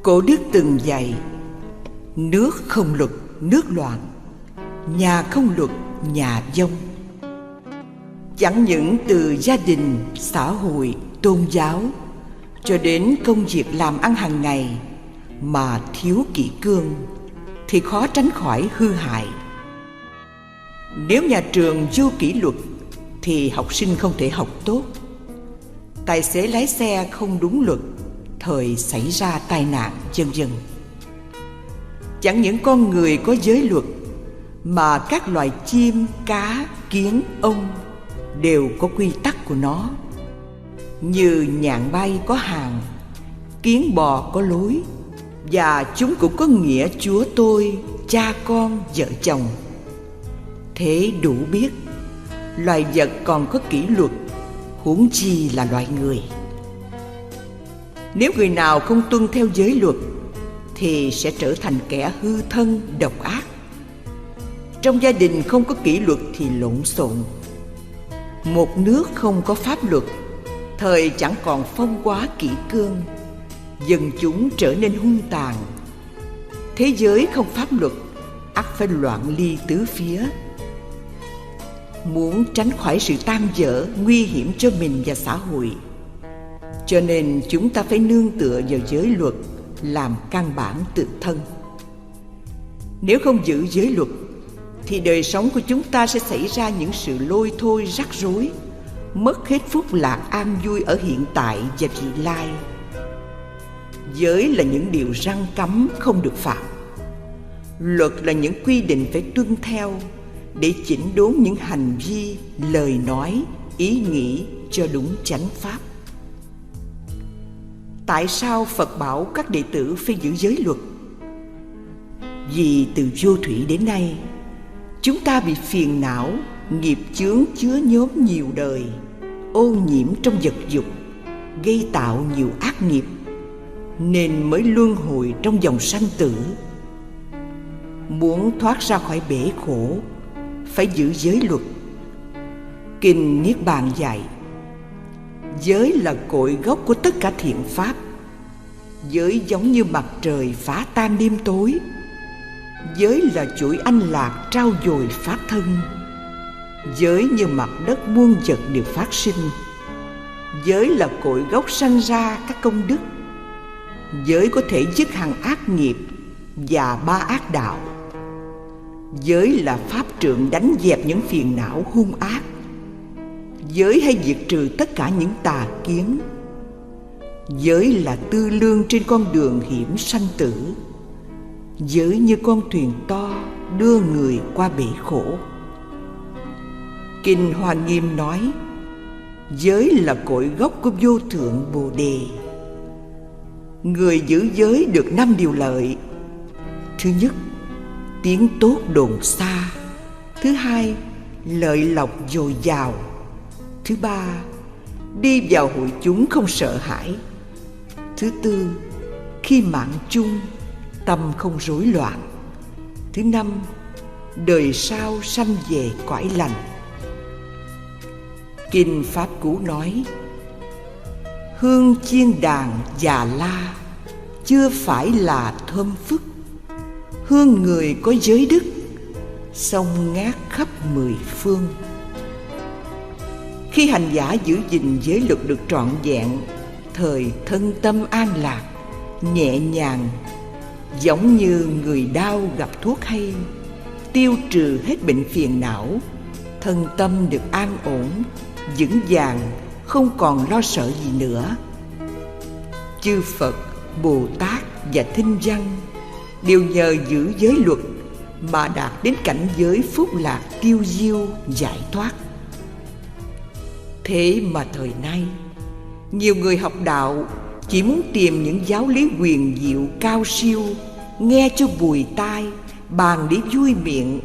Cổ đức từng dạy: nước không luật nước loạn, nhà không luật nhà vong. Chẳng những từ gia đình, xã hội, tôn giáo cho đến công việc làm ăn hàng ngày mà thiếu kỷ cương thì khó tránh khỏi hư hại. Nếu nhà trường vô kỷ luật thì học sinh không thể học tốt. Tài xế lái xe không đúng luật, thời xảy ra tai nạn, vân vân. Chẳng những con người có giới luật mà các loài chim, cá, kiến, ong đều có quy tắc của nó. Như nhạn bay có hàng, kiến bò có lối, và chúng cũng có nghĩa chúa tôi, cha con, vợ chồng. Thế đủ biết loài vật còn có kỷ luật, huống chi là loài người. Nếu người nào không tuân theo giới luật thì sẽ trở thành kẻ hư thân, độc ác. Trong gia đình không có kỷ luật thì lộn xộn. Một nước không có pháp luật, thời chẳng còn phong quá kỷ cương, dân chúng trở nên hung tàn. Thế giới không pháp luật, ắt phải loạn ly tứ phía. Muốn tránh khỏi sự tan vỡ nguy hiểm cho mình và xã hội, cho nên chúng ta phải nương tựa vào giới luật làm căn bản tự thân. Nếu không giữ giới luật thì đời sống của chúng ta sẽ xảy ra những sự lôi thôi rắc rối, mất hết phúc lạc an vui ở hiện tại và vị lai. Giới là những điều răn cấm không được phạm. Luật là những quy định phải tuân theo để chỉnh đốn những hành vi, lời nói, ý nghĩ cho đúng chánh pháp. Tại sao Phật bảo các đệ tử phải giữ giới luật? Vì từ vô thủy đến nay, chúng ta bị phiền não, nghiệp chướng chứa nhóm nhiều đời, ô nhiễm trong vật dục, gây tạo nhiều ác nghiệp, nên mới luân hồi trong dòng sanh tử. Muốn thoát ra khỏi bể khổ, phải giữ giới luật. Kinh Niết Bàn dạy: giới là cội gốc của tất cả thiện pháp. Giới giống như mặt trời phá tan đêm tối. Giới là chuỗi anh lạc trao dồi pháp thân. Giới như mặt đất muôn vật đều phát sinh. Giới là cội gốc sanh ra các công đức. Giới có thể dứt hẳn ác nghiệp và ba ác đạo. Giới là pháp trượng đánh dẹp những phiền não hung ác. Giới hay diệt trừ tất cả những tà kiến. Giới là tư lương trên con đường hiểm sanh tử. Giới như con thuyền to đưa người qua bể khổ. Kinh Hoa Nghiêm nói: giới là cội gốc của vô thượng Bồ Đề. Người giữ giới được 5 điều lợi. Thứ nhất, tiếng tốt đồn xa. Thứ hai, lợi lộc dồi dào. Thứ ba, đi vào hội chúng không sợ hãi. Thứ tư, khi mạng chung, tâm không rối loạn. Thứ năm, đời sau sanh về cõi lành. Kinh Pháp Cú nói: hương chiên đàn già la, chưa phải là thơm phức. Hương người có giới đức, sông ngát khắp 10 phương. Khi hành giả giữ gìn giới luật được trọn vẹn, thời thân tâm an lạc, nhẹ nhàng, giống như người đau gặp thuốc hay, tiêu trừ hết bệnh phiền não, thân tâm được an ổn, vững vàng, không còn lo sợ gì nữa. Chư Phật, Bồ Tát và Thinh Văn đều nhờ giữ giới luật mà đạt đến cảnh giới phúc lạc tiêu diêu, giải thoát. Thế mà thời nay, nhiều người học đạo chỉ muốn tìm những giáo lý huyền diệu cao siêu, nghe cho bùi tai, bàn để vui miệng.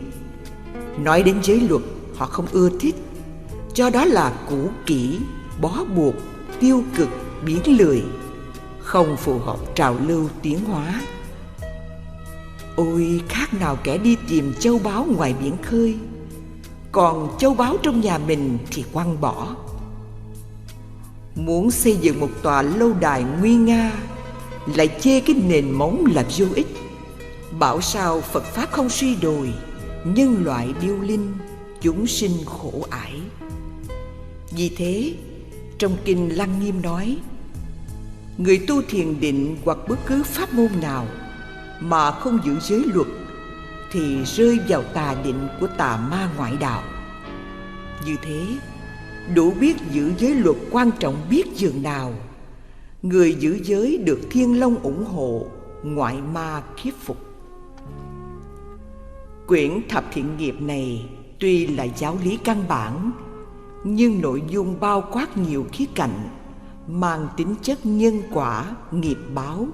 Nói đến giới luật họ không ưa thích, cho đó là cũ kỹ, bó buộc, tiêu cực, biến lười, không phù hợp trào lưu tiến hóa. Ôi, khác nào kẻ đi tìm châu báu ngoài biển khơi, còn châu báu trong nhà mình thì quăng bỏ. Muốn xây dựng một tòa lâu đài nguy nga lại chê cái nền móng là vô ích. Bảo sao Phật Pháp không suy đồi, nhân loại điêu linh, chúng sinh khổ ải. Vì thế, trong Kinh Lăng Nghiêm nói, người tu thiền định hoặc bất cứ pháp môn nào mà không giữ giới luật thì rơi vào tà định của tà ma ngoại đạo. Như thế, đủ biết giữ giới luật quan trọng biết dường nào. Người giữ giới được Thiên Long ủng hộ, ngoại ma khiếp phục. Quyển Thập Thiện Nghiệp này tuy là giáo lý căn bản, nhưng nội dung bao quát nhiều khía cạnh, mang tính chất nhân quả, nghiệp báo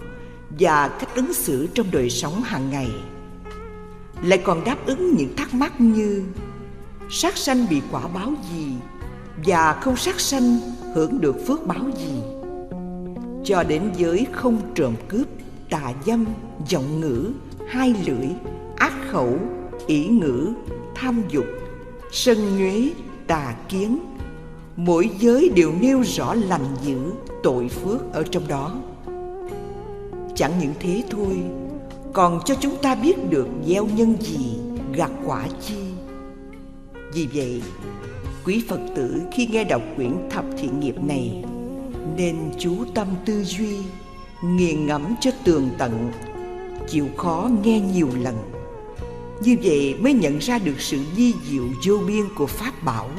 và cách ứng xử trong đời sống hàng ngày. Lại còn đáp ứng những thắc mắc như sát sanh bị quả báo gì và không sát sanh hưởng được phước báo gì, cho đến giới không trộm cướp, tà dâm, vọng ngữ, hai lưỡi, ác khẩu, ỷ ngữ, tham dục, sân nhuế, tà kiến. Mỗi giới đều nêu rõ lành dữ, tội phước ở trong đó. Chẳng những thế thôi, còn cho chúng ta biết được gieo nhân gì, gặt quả chi. Vì vậy, quý Phật tử khi nghe đọc quyển Thập Thiện Nghiệp này nên chú tâm tư duy, nghiền ngẫm cho tường tận, chịu khó nghe nhiều lần. Như vậy mới nhận ra được sự vi diệu vô biên của Pháp bảo,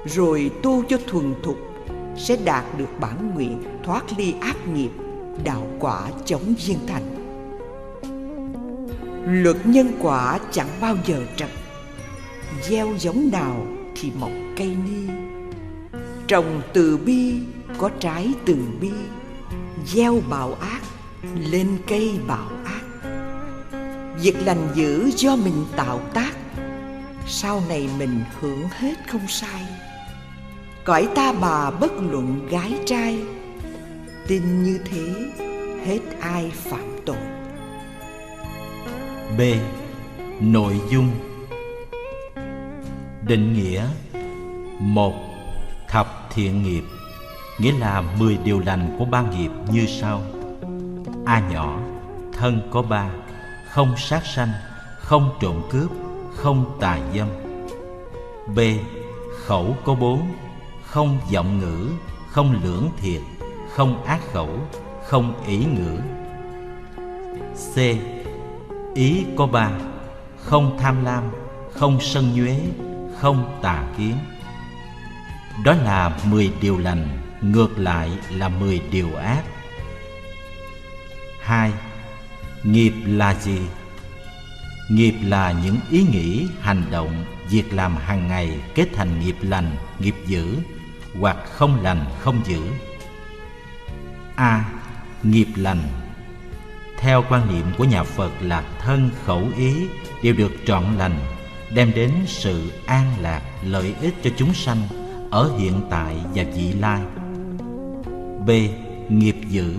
rồi tu cho thuần thục sẽ đạt được bản nguyện thoát ly ác nghiệp, đạo quả chóng viên thành. Luật nhân quả chẳng bao giờ trật, gieo giống nào thì mọc cây ni. Trồng từ bi có trái từ bi, gieo bạo ác lên cây bạo ác. Việc lành dữ do mình tạo tác, sau này mình hưởng hết không sai. Cõi ta bà bất luận gái trai, tin như thế hết ai phạm tội. B. Nội dung. Định nghĩa. 1. Thập thiện nghiệp, nghĩa là 10 điều lành của ba nghiệp như sau. A nhỏ, thân có 3: không sát sanh, không trộm cướp, không tà dâm. B. Khẩu có 4: không vọng ngữ, không lưỡng thiệt, không ác khẩu, không ỷ ngữ. C. Ý có 3: không tham lam, không sân nhuế, không tà kiến. Đó là 10 điều lành, ngược lại là 10 điều ác. 2. Nghiệp là gì? Nghiệp là những ý nghĩ, hành động, việc làm hàng ngày kết thành nghiệp lành, nghiệp dữ, hoặc không lành, không dữ. A. Nghiệp lành. Theo quan niệm của nhà Phật là thân, khẩu, ý đều được trọn lành, đem đến sự an lạc, lợi ích cho chúng sanh ở hiện tại và vị lai. B. Nghiệp dữ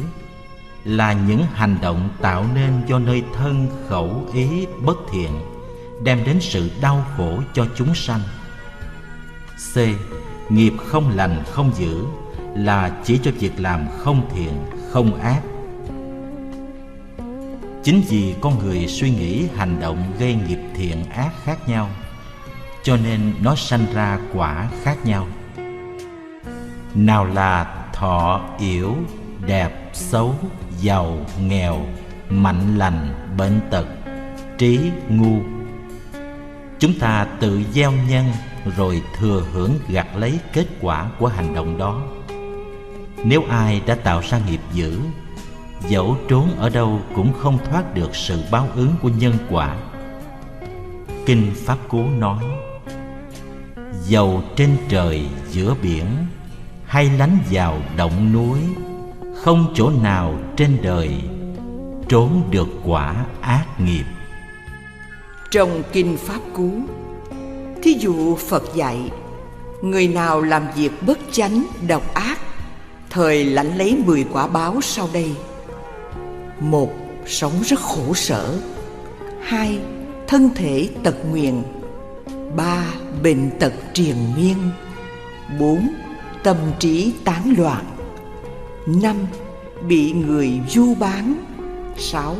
là những hành động tạo nên do nơi thân, khẩu, ý bất thiện, đem đến sự đau khổ cho chúng sanh. C. Nghiệp không lành, không dữ là chỉ cho việc làm không thiện, không ác. Chính vì con người suy nghĩ, hành động gây nghiệp thiện ác khác nhau, cho nên nó sanh ra quả khác nhau. Nào là thọ, yểu, đẹp, xấu, giàu, nghèo, mạnh, lành, bệnh tật, trí, ngu. Chúng ta tự gieo nhân rồi thừa hưởng gặt lấy kết quả của hành động đó. Nếu ai đã tạo ra nghiệp dữ, dẫu trốn ở đâu cũng không thoát được sự báo ứng của nhân quả. Kinh Pháp Cú nói: dầu trên trời giữa biển, hay lánh vào động núi, không chỗ nào trên đời trốn được quả ác nghiệp. Trong Kinh Pháp Cú, thí dụ Phật dạy, người nào làm việc bất chánh, độc ác, thời lãnh lấy 10 quả báo sau đây. 1. Sống rất khổ sở. 2. Thân thể tật nguyền. 3. Bệnh tật triền miên. 4. Tâm trí tán loạn. 5. bị người vu bán. 6.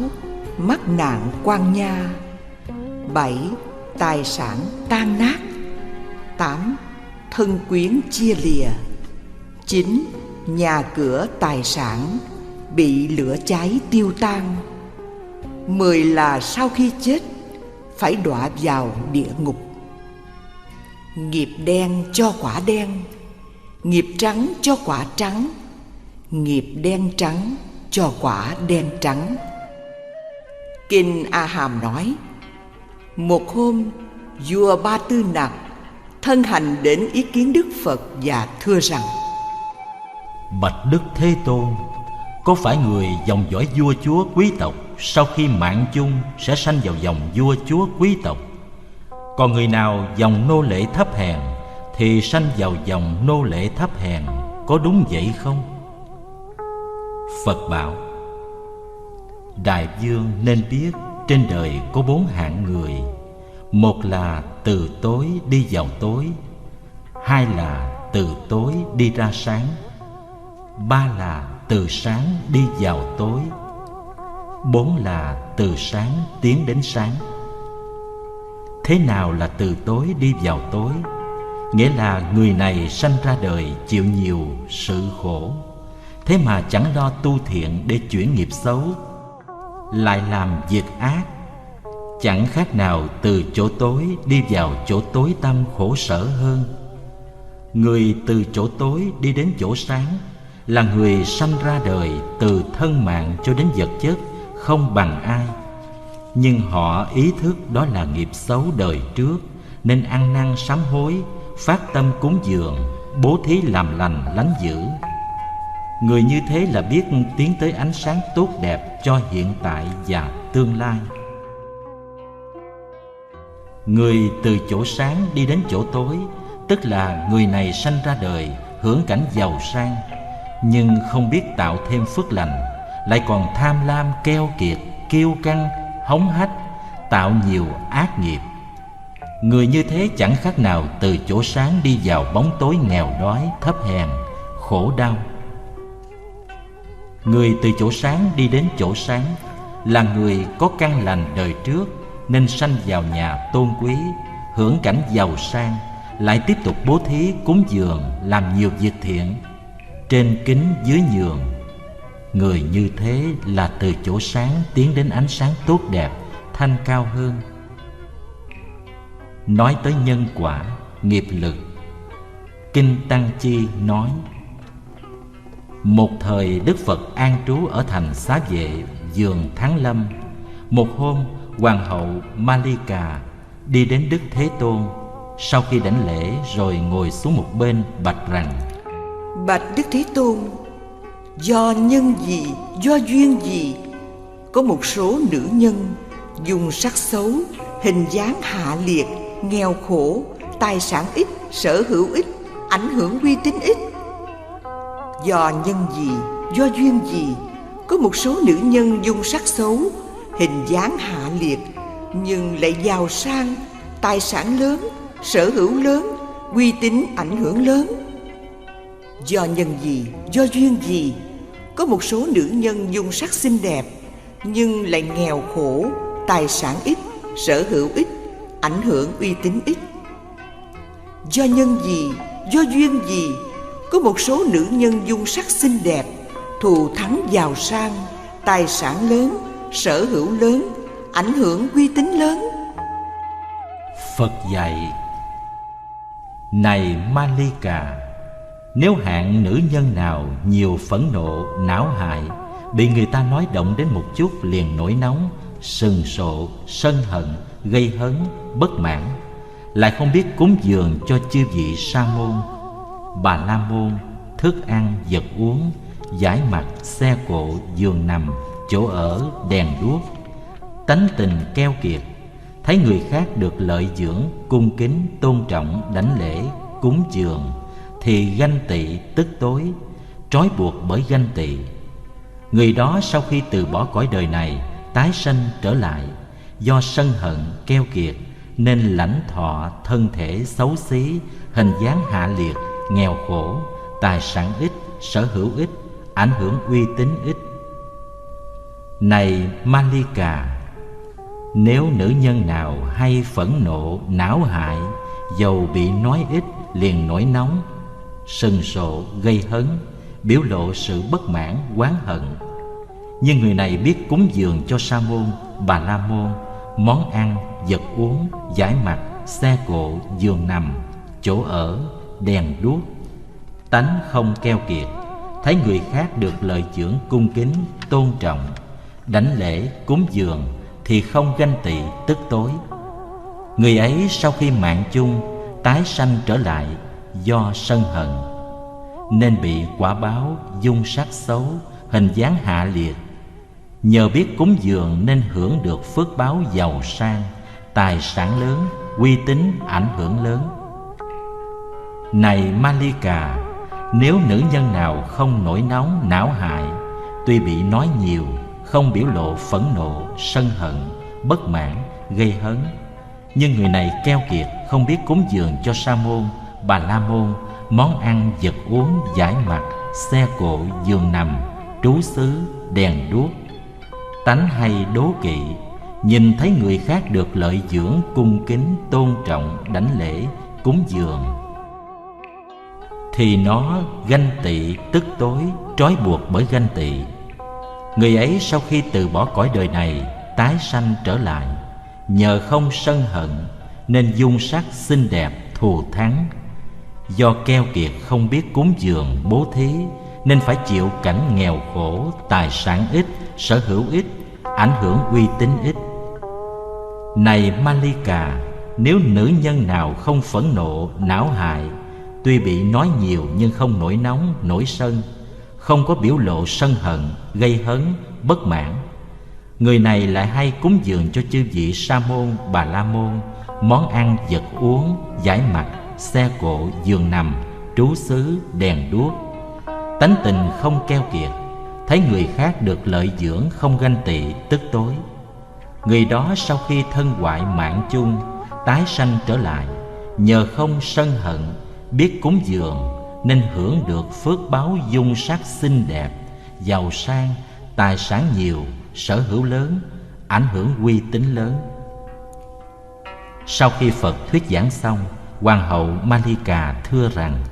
Mắc nạn quan nha. 7. Tài sản tan nát. 8. Thân quyến chia lìa. 9. Nhà cửa tài sản bị lửa cháy tiêu tan. 10 là sau khi chết phải đọa vào địa ngục. Nghiệp đen cho quả đen, nghiệp trắng cho quả trắng, nghiệp đen trắng cho quả đen trắng. Kinh A Hàm nói, một hôm vua Ba Tư Nặc thân hành đến ý kiến Đức Phật và thưa rằng: Bạch Đức Thế Tôn, có phải người dòng dõi vua chúa quý tộc sau khi mạng chung sẽ sanh vào dòng vua chúa quý tộc? Còn người nào dòng nô lệ thấp hèn thì sanh vào dòng nô lệ thấp hèn, có đúng vậy không? Phật bảo: Đại vương nên biết trên đời có 4 hạng người. Một là từ tối đi vào tối, 2 là từ tối đi ra sáng, 3 là từ sáng đi vào tối, 4 là từ sáng tiến đến sáng. Thế nào là từ tối đi vào tối? Nghĩa là người này sanh ra đời chịu nhiều sự khổ, thế mà chẳng lo tu thiện để chuyển nghiệp xấu, lại làm việc ác. Chẳng khác nào từ chỗ tối đi vào chỗ tối tăm khổ sở hơn. Người từ chỗ tối đi đến chỗ sáng là người sanh ra đời từ thân mạng cho đến vật chất không bằng ai. Nhưng họ ý thức đó là nghiệp xấu đời trước, nên ăn năn sám hối, phát tâm cúng dường, bố thí làm lành lánh dữ. Người như thế là biết tiến tới ánh sáng tốt đẹp cho hiện tại và tương lai. Người từ chỗ sáng đi đến chỗ tối, tức là người này sanh ra đời hưởng cảnh giàu sang, nhưng không biết tạo thêm phước lành, lại còn tham lam keo kiệt, kiêu căng, hống hách, tạo nhiều ác nghiệp. Người như thế chẳng khác nào từ chỗ sáng đi vào bóng tối nghèo đói, thấp hèn, khổ đau. Người từ chỗ sáng đi đến chỗ sáng là người có căn lành đời trước, nên sanh vào nhà tôn quý, hưởng cảnh giàu sang, lại tiếp tục bố thí cúng dường, làm nhiều việc thiện, trên kính dưới nhường. Người như thế là từ chỗ sáng tiến đến ánh sáng tốt đẹp, thanh cao hơn. Nói tới nhân quả, nghiệp lực, Kinh Tăng Chi nói: Một thời Đức Phật an trú ở thành Xá Vệ, vườn Thắng Lâm. Một hôm, Hoàng hậu Malika đi đến Đức Thế Tôn. Sau khi đảnh lễ rồi ngồi xuống một bên bạch rằng: Bạch Đức Thế Tôn, do nhân gì, do duyên gì, có một số nữ nhân dùng sắc xấu, hình dáng hạ liệt, nghèo khổ, tài sản ít, sở hữu ít, ảnh hưởng uy tín ít. Do nhân gì, do duyên gì, có một số nữ nhân dùng sắc xấu, hình dáng hạ liệt, nhưng lại giàu sang, tài sản lớn, sở hữu lớn, uy tín ảnh hưởng lớn. Do nhân gì, do duyên gì, có một số nữ nhân dung sắc xinh đẹp, nhưng lại nghèo khổ, tài sản ít, sở hữu ít, ảnh hưởng uy tín ít. Do nhân gì, do duyên gì, có một số nữ nhân dung sắc xinh đẹp, thù thắng giàu sang, tài sản lớn, sở hữu lớn, ảnh hưởng uy tín lớn. Phật dạy: Này Malika, nếu hạng nữ nhân nào nhiều phẫn nộ, não hại, bị người ta nói động đến một chút liền nổi nóng, sừng sộ, sân hận, gây hấn, bất mãn, lại không biết cúng dường cho chư vị sa môn, bà la môn, thức ăn, vật uống, giải mặt, xe cộ, giường nằm, chỗ ở, đèn đuốc, tánh tình keo kiệt, thấy người khác được lợi dưỡng, cung kính, tôn trọng, đảnh lễ, cúng dường, thì ganh tị tức tối, trói buộc bởi ganh tị. Người đó sau khi từ bỏ cõi đời này, tái sanh trở lại, do sân hận, keo kiệt, nên lãnh thọ thân thể xấu xí, hình dáng hạ liệt, nghèo khổ, tài sản ít, sở hữu ít, ảnh hưởng uy tín ít. Này Malika, nếu nữ nhân nào hay phẫn nộ, não hại, dầu bị nói ít liền nổi nóng, sừng sộ, gây hấn, biểu lộ sự bất mãn, oán hận. Nhưng người này biết cúng dường cho Sa môn, Bà La môn, món ăn, vật uống, giải mặt, xe cộ, giường nằm, chỗ ở, đèn đuốc. Tánh không keo kiệt, thấy người khác được lợi dưỡng cung kính, tôn trọng, đảnh lễ, cúng dường thì không ganh tị, tức tối. Người ấy sau khi mạng chung tái sanh trở lại do sân hận, nên bị quả báo dung sắc xấu, hình dáng hạ liệt. Nhờ biết cúng dường nên hưởng được phước báo giàu sang, tài sản lớn, uy tín ảnh hưởng lớn. Này Malika, nếu nữ nhân nào không nổi nóng, não hại, tuy bị nói nhiều, không biểu lộ phẫn nộ, sân hận, bất mãn, gây hấn, nhưng người này keo kiệt, không biết cúng dường cho Sa môn, Bà La môn, món ăn, vật uống, giải mặt, xe cộ, giường nằm, trú xứ, đèn đuốc. Tánh hay đố kỵ, nhìn thấy người khác được lợi dưỡng cung kính, tôn trọng, đảnh lễ, cúng dường thì nó ganh tị, tức tối, trói buộc bởi ganh tị. Người ấy sau khi từ bỏ cõi đời này tái sanh trở lại, nhờ không sân hận nên dung sắc xinh đẹp, thù thắng. Do keo kiệt không biết cúng dường, bố thí nên phải chịu cảnh nghèo khổ, tài sản ít, sở hữu ít, ảnh hưởng uy tín ít. Này Malika, nếu nữ nhân nào không phẫn nộ, não hại, tuy bị nói nhiều nhưng không nổi nóng, nổi sân, không có biểu lộ sân hận, gây hấn, bất mãn, người này lại hay cúng dường cho chư vị Sa môn, Bà La môn, món ăn, vật uống, giải mặt, xe cộ, giường nằm, trú xứ, đèn đuốc. Tánh tình không keo kiệt, thấy người khác được lợi dưỡng không ganh tị, tức tối. Người đó sau khi thân hoại mạng chung tái sanh trở lại, nhờ không sân hận, biết cúng dường nên hưởng được phước báo dung sắc xinh đẹp, giàu sang, tài sản nhiều, sở hữu lớn, ảnh hưởng uy tín lớn. Sau khi Phật thuyết giảng xong, Hoàng hậu Malika thưa rằng: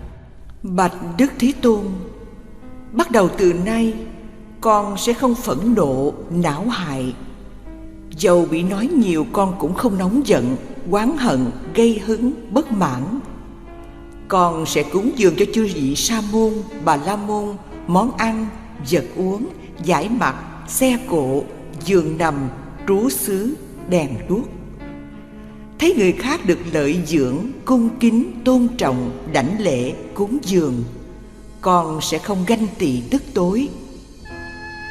Bạch Đức Thế Tôn, bắt đầu từ nay con sẽ không phẫn nộ, não hại. Dầu bị nói nhiều con cũng không nóng giận, oán hận, gây hứng, bất mãn. Con sẽ cúng dường cho chư vị Sa môn, Bà La môn, món ăn, vật uống, giải mặt, xe cộ, giường nằm, trú xứ, đèn đuốc. Thấy người khác được lợi dưỡng, cung kính, tôn trọng, đảnh lễ, cúng dường, con sẽ không ganh tị, tức tối.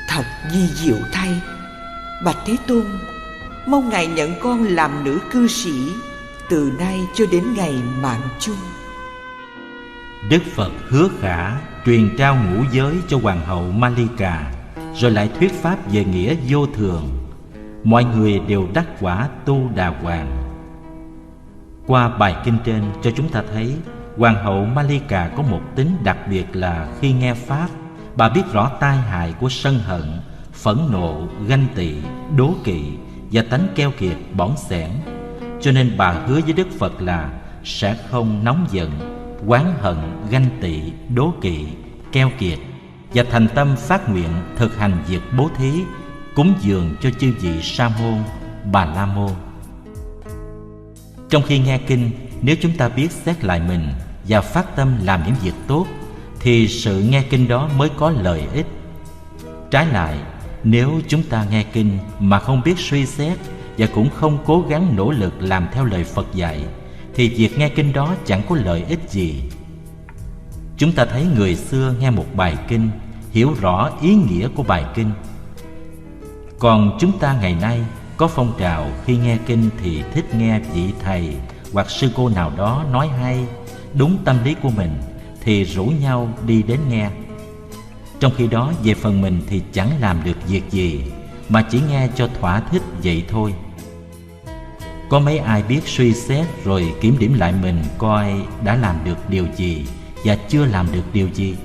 Thật vi diệu thay! Bạch Thế Tôn, mong Ngài nhận con làm nữ cư sĩ từ nay cho đến ngày mạng chung. Đức Phật hứa khả truyền trao ngũ giới cho Hoàng hậu Malika, rồi lại thuyết pháp về nghĩa vô thường. Mọi người đều đắc quả tu đà hoàng. Qua bài kinh trên cho chúng ta thấy Hoàng hậu Malika có một tính đặc biệt là khi nghe pháp, bà biết rõ tai hại của sân hận, phẫn nộ, ganh tị, đố kỵ và tánh keo kiệt, bỏng xẻn. Cho nên bà hứa với Đức Phật là sẽ không nóng giận, oán hận, ganh tị, đố kỵ, keo kiệt, và thành tâm phát nguyện thực hành việc bố thí, cúng dường cho chư vị Sa môn, Bà La môn. Trong khi nghe kinh, nếu chúng ta biết xét lại mình và phát tâm làm những việc tốt, thì sự nghe kinh đó mới có lợi ích. Trái lại, nếu chúng ta nghe kinh mà không biết suy xét và cũng không cố gắng nỗ lực làm theo lời Phật dạy, thì việc nghe kinh đó chẳng có lợi ích gì. Chúng ta thấy người xưa nghe một bài kinh, hiểu rõ ý nghĩa của bài kinh. Còn chúng ta ngày nay có phong trào khi nghe kinh thì thích nghe vị thầy hoặc sư cô nào đó nói hay, đúng tâm lý của mình thì rủ nhau đi đến nghe. Trong khi đó về phần mình thì chẳng làm được việc gì, mà chỉ nghe cho thỏa thích vậy thôi. Có mấy ai biết suy xét rồi kiểm điểm lại mình coi đã làm được điều gì và chưa làm được điều gì?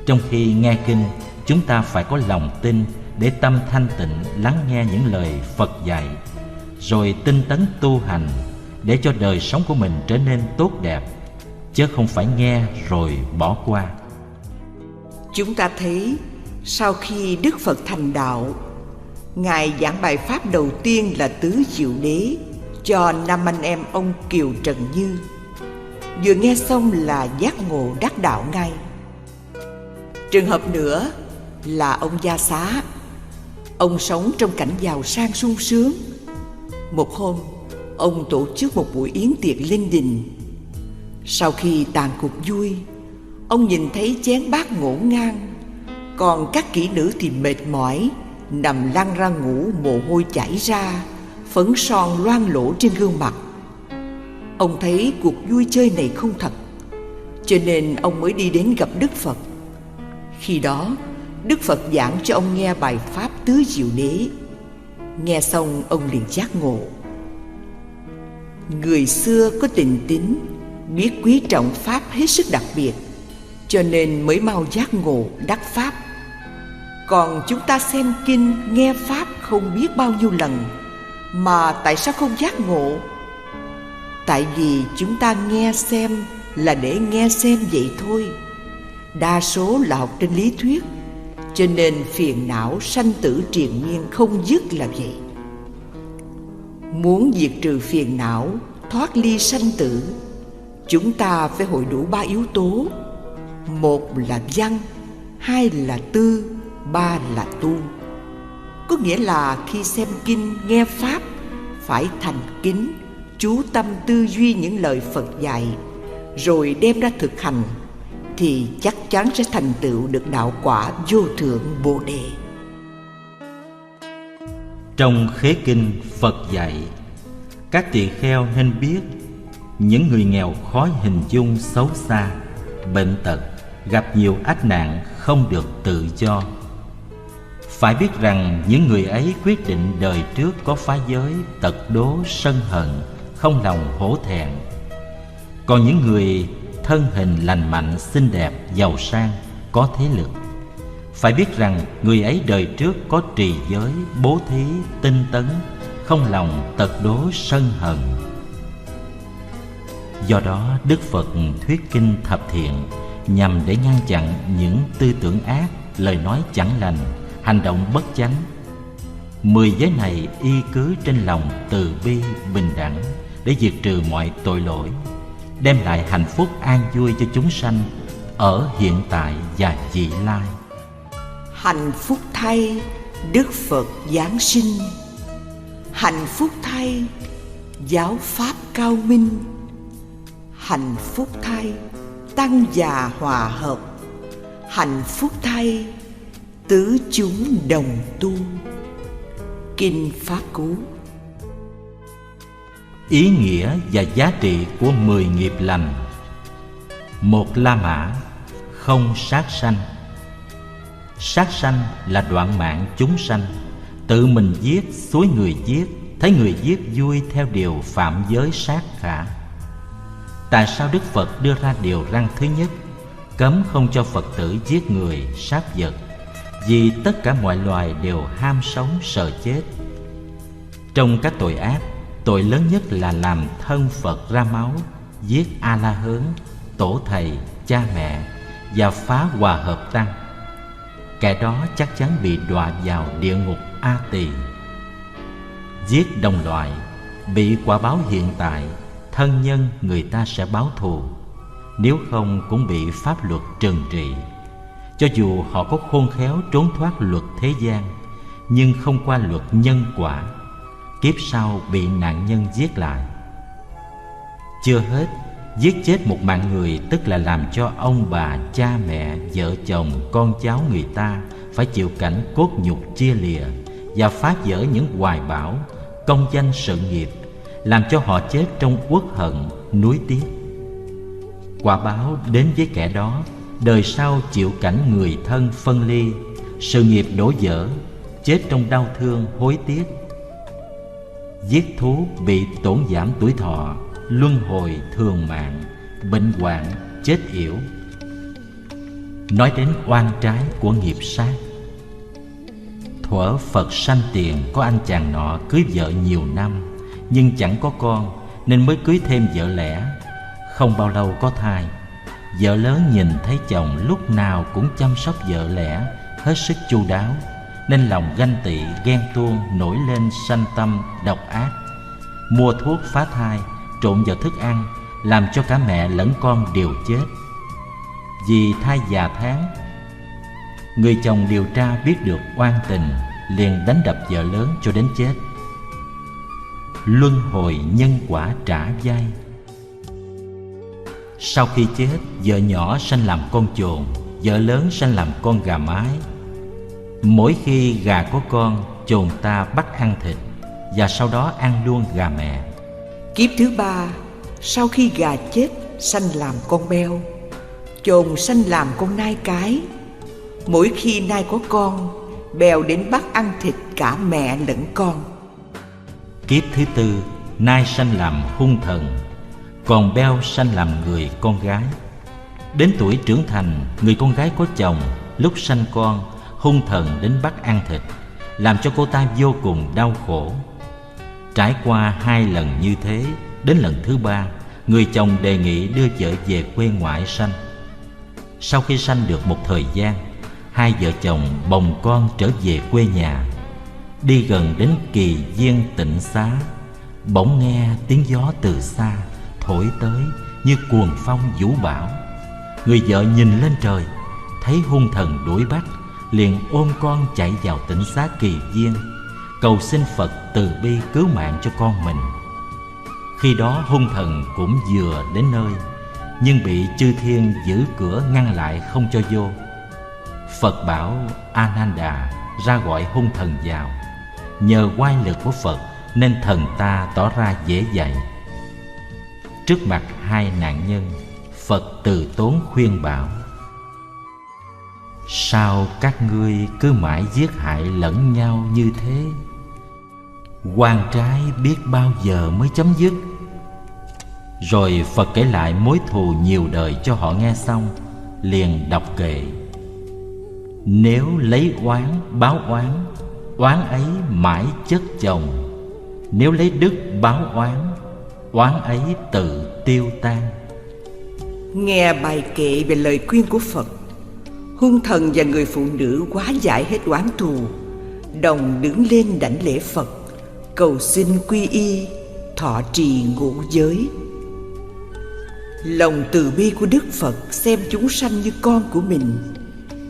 Trong khi nghe kinh, chúng ta phải có lòng tin để tâm thanh tịnh lắng nghe những lời Phật dạy, rồi tinh tấn tu hành để cho đời sống của mình trở nên tốt đẹp, chứ không phải nghe rồi bỏ qua. Chúng ta thấy sau khi Đức Phật thành đạo, Ngài giảng bài pháp đầu tiên là Tứ Diệu Đế cho 5 anh em ông Kiều Trần Như. Vừa nghe xong là giác ngộ đắc đạo ngay. Trường hợp nữa là ông Gia Xá. Ông sống trong cảnh giàu sang sung sướng. Một hôm, ông tổ chức một buổi yến tiệc linh đình. Sau khi tàn cuộc vui, ông nhìn thấy chén bát ngổn ngang, còn các kỹ nữ thì mệt mỏi, nằm lăn ra ngủ, mồ hôi chảy ra, phấn son loang lổ trên gương mặt. Ông thấy cuộc vui chơi này không thật, cho nên ông mới đi đến gặp Đức Phật. Khi đó, Đức Phật giảng cho ông nghe bài pháp Tứ Diệu Đế. Nghe xong ông liền giác ngộ. Người xưa có tình tín, biết quý trọng pháp hết sức đặc biệt, cho nên mới mau giác ngộ đắc pháp. Còn chúng ta xem kinh, nghe pháp không biết bao nhiêu lần, mà tại sao không giác ngộ? Tại vì chúng ta nghe xem là để nghe xem vậy thôi. Đa số là học trên lý thuyết, cho nên phiền não sanh tử triền miên không dứt là vậy. Muốn diệt trừ phiền não, thoát ly sanh tử, chúng ta phải hội đủ 3 yếu tố. 1 là văn, 2 là tư, 3 là tu. Có nghĩa là khi xem kinh, nghe pháp, phải thành kính, chú tâm tư duy những lời Phật dạy, rồi đem ra thực hành, thì chắc chắn sẽ thành tựu được đạo quả vô thượng Bồ Đề. Trong khế kinh, Phật dạy các tỳ kheo nên biết những người nghèo khó hình dung, xấu xa, bệnh tật, gặp nhiều ách nạn, không được tự do. Phải biết rằng những người ấy quyết định đời trước có phá giới, tật đố, sân hận, không lòng hổ thẹn. Còn những người thân hình lành mạnh, xinh đẹp, giàu sang, có thế lực, phải biết rằng người ấy đời trước có trì giới, bố thí, tinh tấn, không lòng tật đố, sân hận. Do đó Đức Phật thuyết kinh thập thiện nhằm để ngăn chặn những tư tưởng ác, lời nói chẳng lành, hành động bất chánh. 10 giới này y cứ trên lòng từ bi, bình đẳng để diệt trừ mọi tội lỗi, đem lại hạnh phúc an vui cho chúng sanh ở hiện tại và vị lai. Hạnh phúc thay Đức Phật giáng sinh, hạnh phúc thay giáo pháp cao minh, hạnh phúc thay tăng già hòa hợp, hạnh phúc thay tứ chúng đồng tu. Kinh Pháp Cú. Ý nghĩa và giá trị của 10 nghiệp lành. 1. La Mã, không sát sanh. Sát sanh là đoạn mạng chúng sanh, tự mình giết, xúi người giết, thấy người giết vui theo điều phạm giới sát khả. Tại sao Đức Phật đưa ra điều răn thứ nhất, cấm không cho Phật tử giết người, sát vật? Vì tất cả mọi loài đều ham sống sợ chết. Trong các tội ác, tội lớn nhất là làm thân Phật ra máu, giết A-la-hớn, tổ thầy, cha mẹ và phá hòa hợp tăng. Kẻ đó chắc chắn bị đọa vào địa ngục A Tỳ. Giết đồng loại, bị quả báo hiện tại, thân nhân người ta sẽ báo thù, nếu không cũng bị pháp luật trừng trị. Cho dù họ có khôn khéo trốn thoát luật thế gian, nhưng không qua luật nhân quả, kiếp sau bị nạn nhân giết lại. Chưa hết, giết chết một mạng người tức là làm cho ông bà, cha mẹ, vợ chồng, con cháu người ta phải chịu cảnh cốt nhục chia lìa và phá vỡ những hoài bão, công danh sự nghiệp, làm cho họ chết trong uất hận, nuối tiếc. Quả báo đến với kẻ đó, đời sau chịu cảnh người thân phân ly, sự nghiệp đổ vỡ, chết trong đau thương, hối tiếc. Giết thú bị tổn giảm tuổi thọ, luân hồi thường mạng, bệnh hoạn, chết yểu. nói đến oan trái của nghiệp sát. Thuở Phật sanh tiền, có anh chàng nọ cưới vợ nhiều năm nhưng chẳng có con, nên mới cưới thêm vợ lẽ. Không bao lâu có thai. Vợ lớn nhìn thấy chồng lúc nào cũng chăm sóc vợ lẽ hết sức chu đáo, nên lòng ganh tị ghen tuông nổi lên, sanh tâm độc ác, mua thuốc phá thai trộn vào thức ăn, làm cho cả mẹ lẫn con đều chết. Vì thai già tháng, người chồng điều tra biết được oan tình, liền đánh đập vợ lớn cho đến chết. Luân hồi nhân quả trả vai. Sau khi chết, vợ nhỏ sanh làm con chồn, vợ lớn sanh làm con gà mái. Mỗi khi gà có con, chồn ta bắt ăn thịt, và sau đó ăn luôn gà mẹ. Kiếp thứ ba, sau khi gà chết, sanh làm con beo, chồn sanh làm con nai cái. Mỗi khi nai có con, bèo đến bắt ăn thịt cả mẹ lẫn con. Kiếp thứ tư, nai sanh làm hung thần, còn beo sanh làm người con gái. Đến tuổi trưởng thành, người con gái có chồng, lúc sanh con, hung thần đến bắt ăn thịt, làm cho cô ta vô cùng đau khổ. Trải qua 2 lần như thế, đến lần thứ 3, người chồng đề nghị đưa vợ về quê ngoại sanh. Sau khi sanh được một thời gian, hai vợ chồng bồng con trở về quê nhà. Đi gần đến Kỳ Viên Tịnh Xá, bỗng nghe tiếng gió từ xa thổi tới như cuồng phong vũ bão. Người vợ nhìn lên trời, thấy hung thần đuổi bắt, liền ôm con chạy vào Tịnh Xá Kỳ Viên, cầu xin Phật từ bi cứu mạng cho con mình. Khi đó hung thần cũng vừa đến nơi, nhưng bị chư thiên giữ cửa ngăn lại không cho vô. Phật bảo Ananda ra gọi hung thần vào. Nhờ oai lực của Phật nên thần ta tỏ ra dễ dạy. Trước mặt hai nạn nhân, Phật từ tốn khuyên bảo: sao các ngươi cứ mãi giết hại lẫn nhau như thế? Oan trái biết bao giờ mới chấm dứt? Rồi Phật kể lại mối thù nhiều đời cho họ nghe xong, liền đọc kệ: nếu lấy oán báo oán, oán ấy mãi chất chồng. Nếu lấy đức báo oán, oán ấy tự tiêu tan. Nghe bài kệ về lời khuyên của Phật, hung thần và người phụ nữ hóa giải hết oán thù, đồng đứng lên đảnh lễ Phật, cầu xin quy y, thọ trì ngũ giới. Lòng từ bi của Đức Phật xem chúng sanh như con của mình,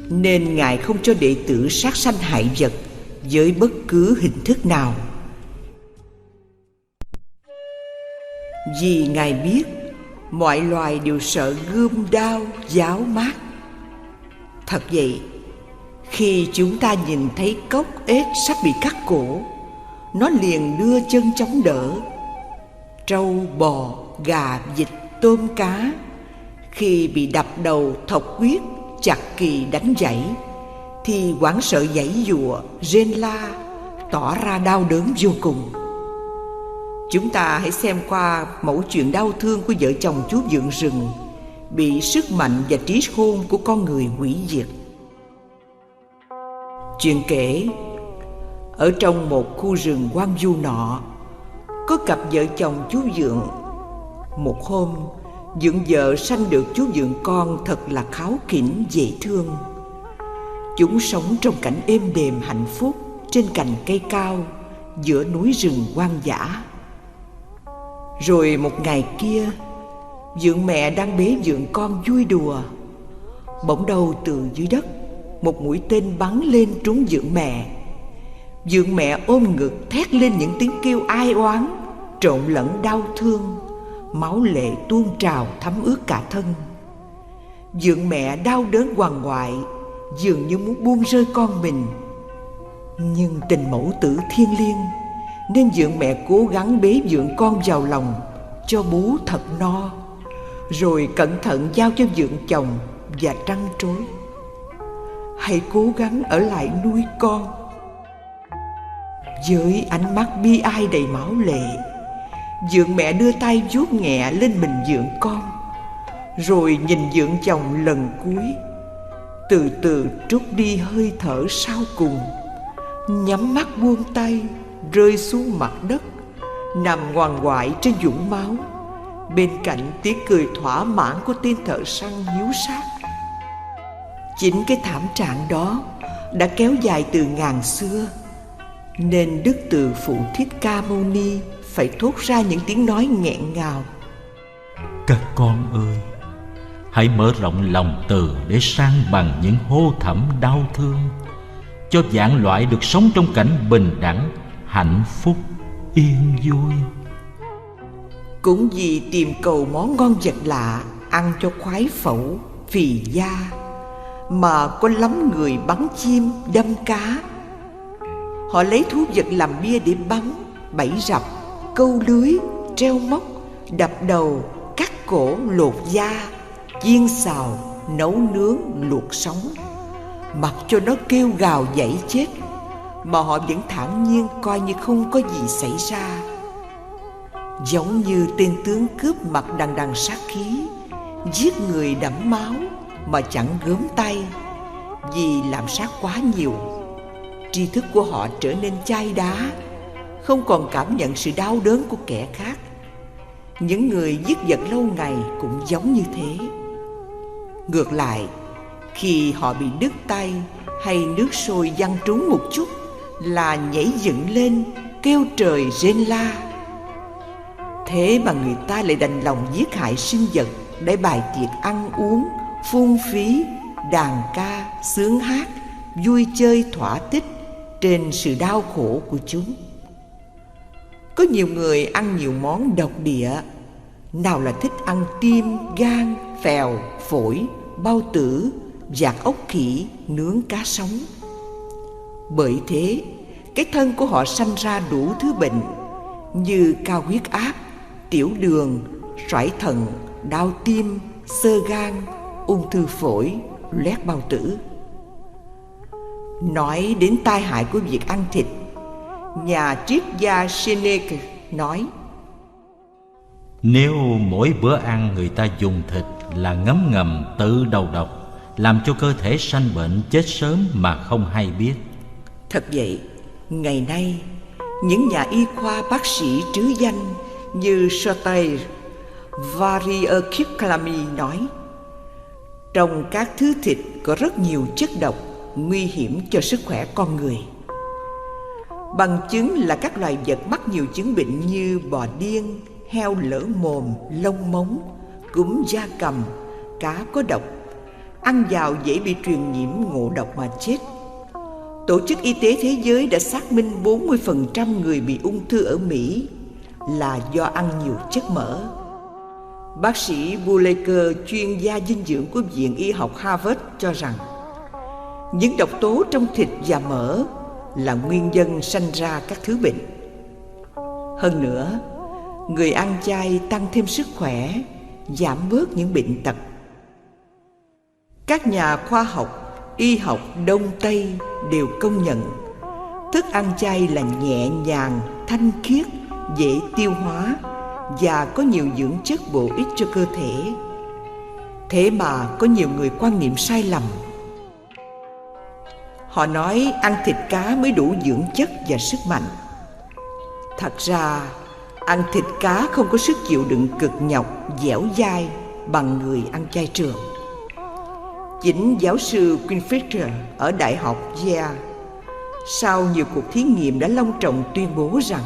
nên Ngài không cho đệ tử sát sanh hại vật với bất cứ hình thức nào. Vì Ngài biết mọi loài đều sợ gươm đao giáo mát. Thật vậy, khi chúng ta nhìn thấy cóc ếch sắp bị cắt cổ, nó liền đưa chân chống đỡ. Trâu, bò, gà, vịt, tôm, cá khi bị đập đầu, thọc huyết, chặt kỳ, đánh giãy thì hoảng sợ giãy giụa, rên la, tỏ ra đau đớn vô cùng. Chúng ta hãy xem qua mẫu chuyện đau thương của vợ chồng chú vượn rừng bị sức mạnh và trí khôn của con người hủy diệt. Chuyện kể, ở trong một khu rừng hoang vu nọ, có cặp vợ chồng chú vượn. Một hôm, vượn vợ sanh được chú vượn con thật là kháu khỉnh dễ thương. Chúng sống trong cảnh êm đềm hạnh phúc trên cành cây cao giữa núi rừng hoang dã. Rồi một ngày kia, vượn mẹ đang bế vượn con vui đùa. Bỗng đâu từ dưới đất, một mũi tên bắn lên trúng vượn mẹ. Vượn mẹ ôm ngực thét lên những tiếng kêu ai oán, trộn lẫn đau thương. Máu lệ tuôn trào thấm ướt cả thân. Vượn mẹ đau đớn hoàng hoại, dường như muốn buông rơi con mình. Nhưng tình mẫu tử thiêng liêng, nên vượn mẹ cố gắng bế vượn con vào lòng cho bú thật no, rồi cẩn thận giao cho vượn chồng và trăn trối: hãy cố gắng ở lại nuôi con. Với ánh mắt bi ai đầy máu lệ, vượn mẹ đưa tay vuốt nhẹ lên mình vượn con, rồi nhìn vượn chồng lần cuối. từ từ trút đi hơi thở sau cùng, nhắm mắt buông tay, rơi xuống mặt đất, nằm ngoằn ngoại trên vũng máu, bên cạnh tiếng cười thỏa mãn của tên thợ săn hiếu sát. Chính cái thảm trạng đó đã kéo dài từ ngàn xưa, nên Đức Từ Phụ Thích Ca Mâu Ni phải thốt ra những tiếng nói nghẹn ngào: Các con ơi, hãy mở rộng lòng từ để san bằng những hô thẳm đau thương, cho vạn loại được sống trong cảnh bình đẳng, hạnh phúc, yên vui. Cũng vì tìm cầu món ngon vật lạ ăn cho khoái phẩu, phì da, mà có lắm người bắn chim, đâm cá. Họ lấy thú vật làm bia để bắn, bẫy rập, câu lưới, treo móc, đập đầu, cắt cổ, lột da, chiên xào, nấu nướng, luộc sống, mặc cho nó kêu gào giãy chết, mà họ vẫn thản nhiên coi như không có gì xảy ra. Giống như tên tướng cướp mặt đằng đằng sát khí, giết người đẫm máu mà chẳng gớm tay, vì làm sát quá nhiều. Tri thức của họ trở nên chai đá, không còn cảm nhận sự đau đớn của kẻ khác. Những người giết vật lâu ngày cũng giống như thế. Ngược lại, khi họ bị đứt tay hay nước sôi văng trúng một chút là nhảy dựng lên, kêu trời rên la. Thế mà người ta lại đành lòng giết hại sinh vật để bài tiệc ăn uống, phung phí, đàn ca, xướng hát, vui chơi thỏa thích trên sự đau khổ của chúng. Có nhiều người ăn nhiều món độc địa, nào là thích ăn tim, gan, phèo, phổi, bao tử, vạc ốc khỉ, nướng cá sống. Bởi thế, cái thân của họ sanh ra đủ thứ bệnh như cao huyết áp, tiểu đường, sỏi thận, đau tim, xơ gan, ung thư phổi, loét bao tử. Nói đến tai hại của việc ăn thịt, nhà triết gia Seneca nói: Nếu mỗi bữa ăn người ta dùng thịt là ngấm ngầm tự đầu độc, làm cho cơ thể sanh bệnh chết sớm mà không hay biết. Thật vậy, ngày nay những nhà y khoa bác sĩ trứ danh như Sotair, Variakiclami nói: trong các thứ thịt có rất nhiều chất độc nguy hiểm cho sức khỏe con người. Bằng chứng là các loài vật mắc nhiều chứng bệnh như bò điên, heo lở mồm, lông móng, cúm gia cầm, cá có độc, ăn vào dễ bị truyền nhiễm ngộ độc mà chết. Tổ chức Y tế Thế giới đã xác minh 40% người bị ung thư ở Mỹ là do ăn nhiều chất mỡ. Bác sĩ Buleker, chuyên gia dinh dưỡng của Viện Y học Harvard cho rằng những độc tố trong thịt và mỡ là nguyên nhân sanh ra các thứ bệnh. Hơn nữa, người ăn chay tăng thêm sức khỏe, giảm bớt những bệnh tật. Các nhà khoa học, y học Đông Tây đều công nhận thức ăn chay là nhẹ nhàng, thanh khiết, dễ tiêu hóa và có nhiều dưỡng chất bổ ích cho cơ thể. Thế mà có nhiều người quan niệm sai lầm. Họ nói ăn thịt cá mới đủ dưỡng chất và sức mạnh. Thật ra, ăn thịt cá không có sức chịu đựng cực nhọc, dẻo dai bằng người ăn chay trường. Chính giáo sư Quinfechter ở Đại học Yale sau nhiều cuộc thí nghiệm đã long trọng tuyên bố rằng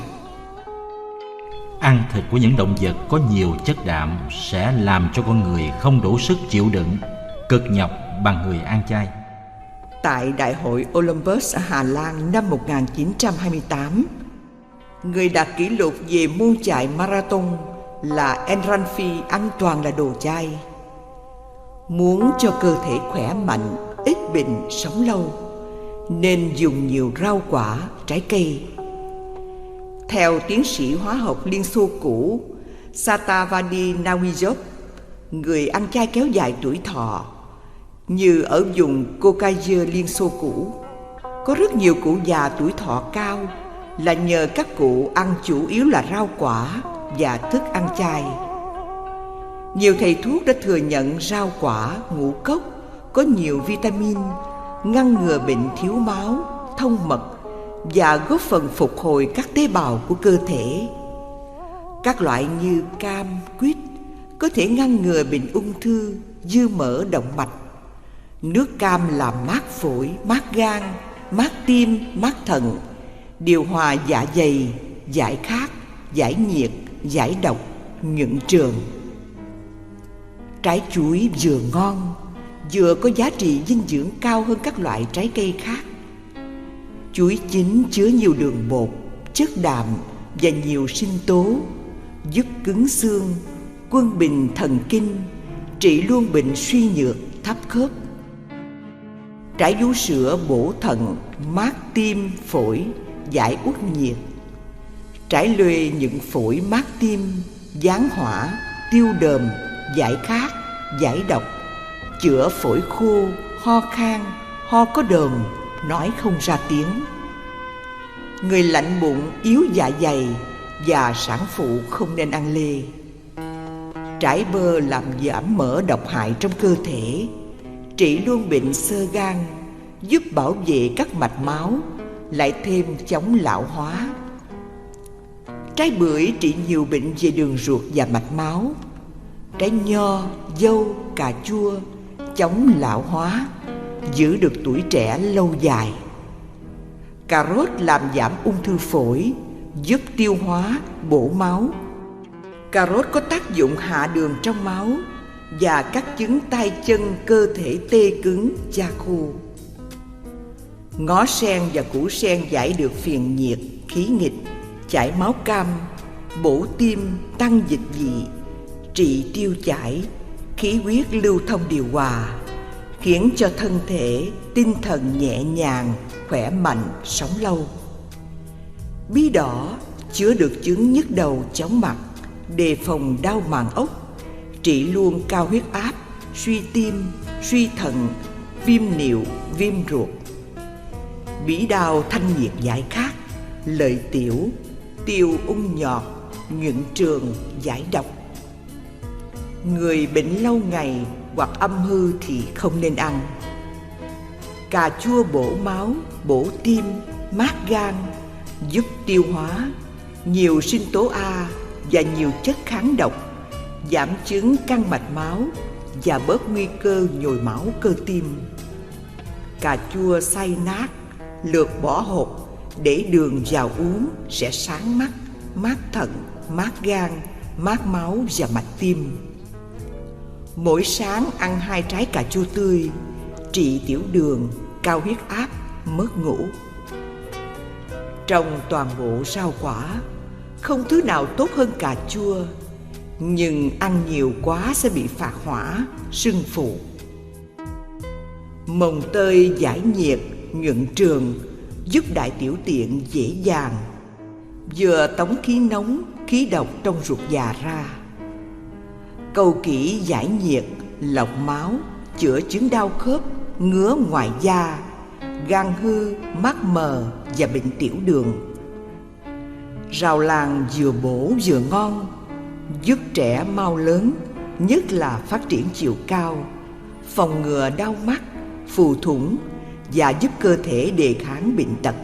ăn thịt của những động vật có nhiều chất đạm sẽ làm cho con người không đủ sức chịu đựng cực nhọc bằng người ăn chay. Tại Đại hội Olympus ở Hà Lan năm 1928, người đạt kỷ lục về môn chạy marathon là Enranfi ăn toàn là đồ chay. Muốn cho cơ thể khỏe mạnh, ít bệnh, sống lâu, nên dùng nhiều rau quả, trái cây. Theo tiến sĩ hóa học Liên Xô cũ Satavadi Nawizhov, người ăn chay kéo dài tuổi thọ, như ở vùng Caucasia Liên Xô cũ, có rất nhiều cụ già tuổi thọ cao là nhờ các cụ ăn chủ yếu là rau quả và thức ăn chay. Nhiều thầy thuốc đã thừa nhận rau quả, ngũ cốc có nhiều vitamin, ngăn ngừa bệnh thiếu máu, thông mật và góp phần phục hồi các tế bào của cơ thể. Các loại như cam, quýt có thể ngăn ngừa bệnh ung thư, dư mỡ động mạch. Nước cam làm mát phổi, mát gan, mát tim, mát thận, điều hòa dạ dày, giải khát, giải nhiệt, giải độc, nhuận trường. Trái chuối vừa ngon, vừa có giá trị dinh dưỡng cao hơn các loại trái cây khác. Chuối chín chứa nhiều đường bột, chất đạm và nhiều sinh tố, giúp cứng xương, quân bình thần kinh, trị luôn bệnh suy nhược, thấp khớp. Trái vú sữa bổ thận, mát tim, phổi, giải uất nhiệt. Trái lê nhuận phổi, mát tim, giáng hỏa, tiêu đờm, giải khát, giải độc, chữa phổi khô, ho khan, ho có đờm, nói không ra tiếng. Người lạnh bụng, yếu dạ dày và sản phụ không nên ăn lê. Trái bơ làm giảm mỡ độc hại trong cơ thể, trị luôn bệnh xơ gan, giúp bảo vệ các mạch máu, lại thêm chống lão hóa. Trái bưởi trị nhiều bệnh về đường ruột và mạch máu. Trái nho, dâu, cà chua chống lão hóa, giữ được tuổi trẻ lâu dài. Cà rốt làm giảm ung thư phổi, giúp tiêu hóa, bổ máu. Cà rốt có tác dụng hạ đường trong máu và các chứng tay chân, cơ thể tê cứng, da khô. Ngó sen và củ sen giải được phiền nhiệt, khí nghịch, chảy máu cam, bổ tim, tăng dịch vị, trị tiêu chảy, khí huyết lưu thông điều hòa, khiến cho thân thể, tinh thần nhẹ nhàng, khỏe mạnh, sống lâu. Bí đỏ chứa được chứng nhức đầu, chóng mặt, đề phòng đau màng ốc, trị luôn cao huyết áp, suy tim, suy thận, viêm niệu, viêm ruột. Bí đao thanh nhiệt giải khát, lợi tiểu, tiêu ung nhọt, nhuận trường, giải độc. Người bệnh lâu ngày hoặc âm hư thì không nên ăn. Cà chua bổ máu, bổ tim, mát gan, giúp tiêu hóa, nhiều sinh tố A và nhiều chất kháng độc, giảm chứng căng mạch máu và bớt nguy cơ nhồi máu cơ tim. Cà chua xay nát, lược bỏ hột, để đường vào uống sẽ sáng mắt, mát thận, mát gan, mát máu và mạch tim. Mỗi sáng ăn 2 trái cà chua tươi, trị tiểu đường, cao huyết áp, mất ngủ. Trong toàn bộ rau quả, không thứ nào tốt hơn cà chua, nhưng ăn nhiều quá sẽ bị phạt hỏa, sưng phù. Mồng tơi giải nhiệt, nhuận trường, giúp đại tiểu tiện dễ dàng, vừa tống khí nóng, khí độc trong ruột già ra. Cầu kỷ giải nhiệt, lọc máu, chữa chứng đau khớp, ngứa ngoài da, gan hư, mắt mờ và bệnh tiểu đường. Rau lang vừa bổ vừa ngon, giúp trẻ mau lớn, nhất là phát triển chiều cao, phòng ngừa đau mắt, phù thủng và giúp cơ thể đề kháng bệnh tật.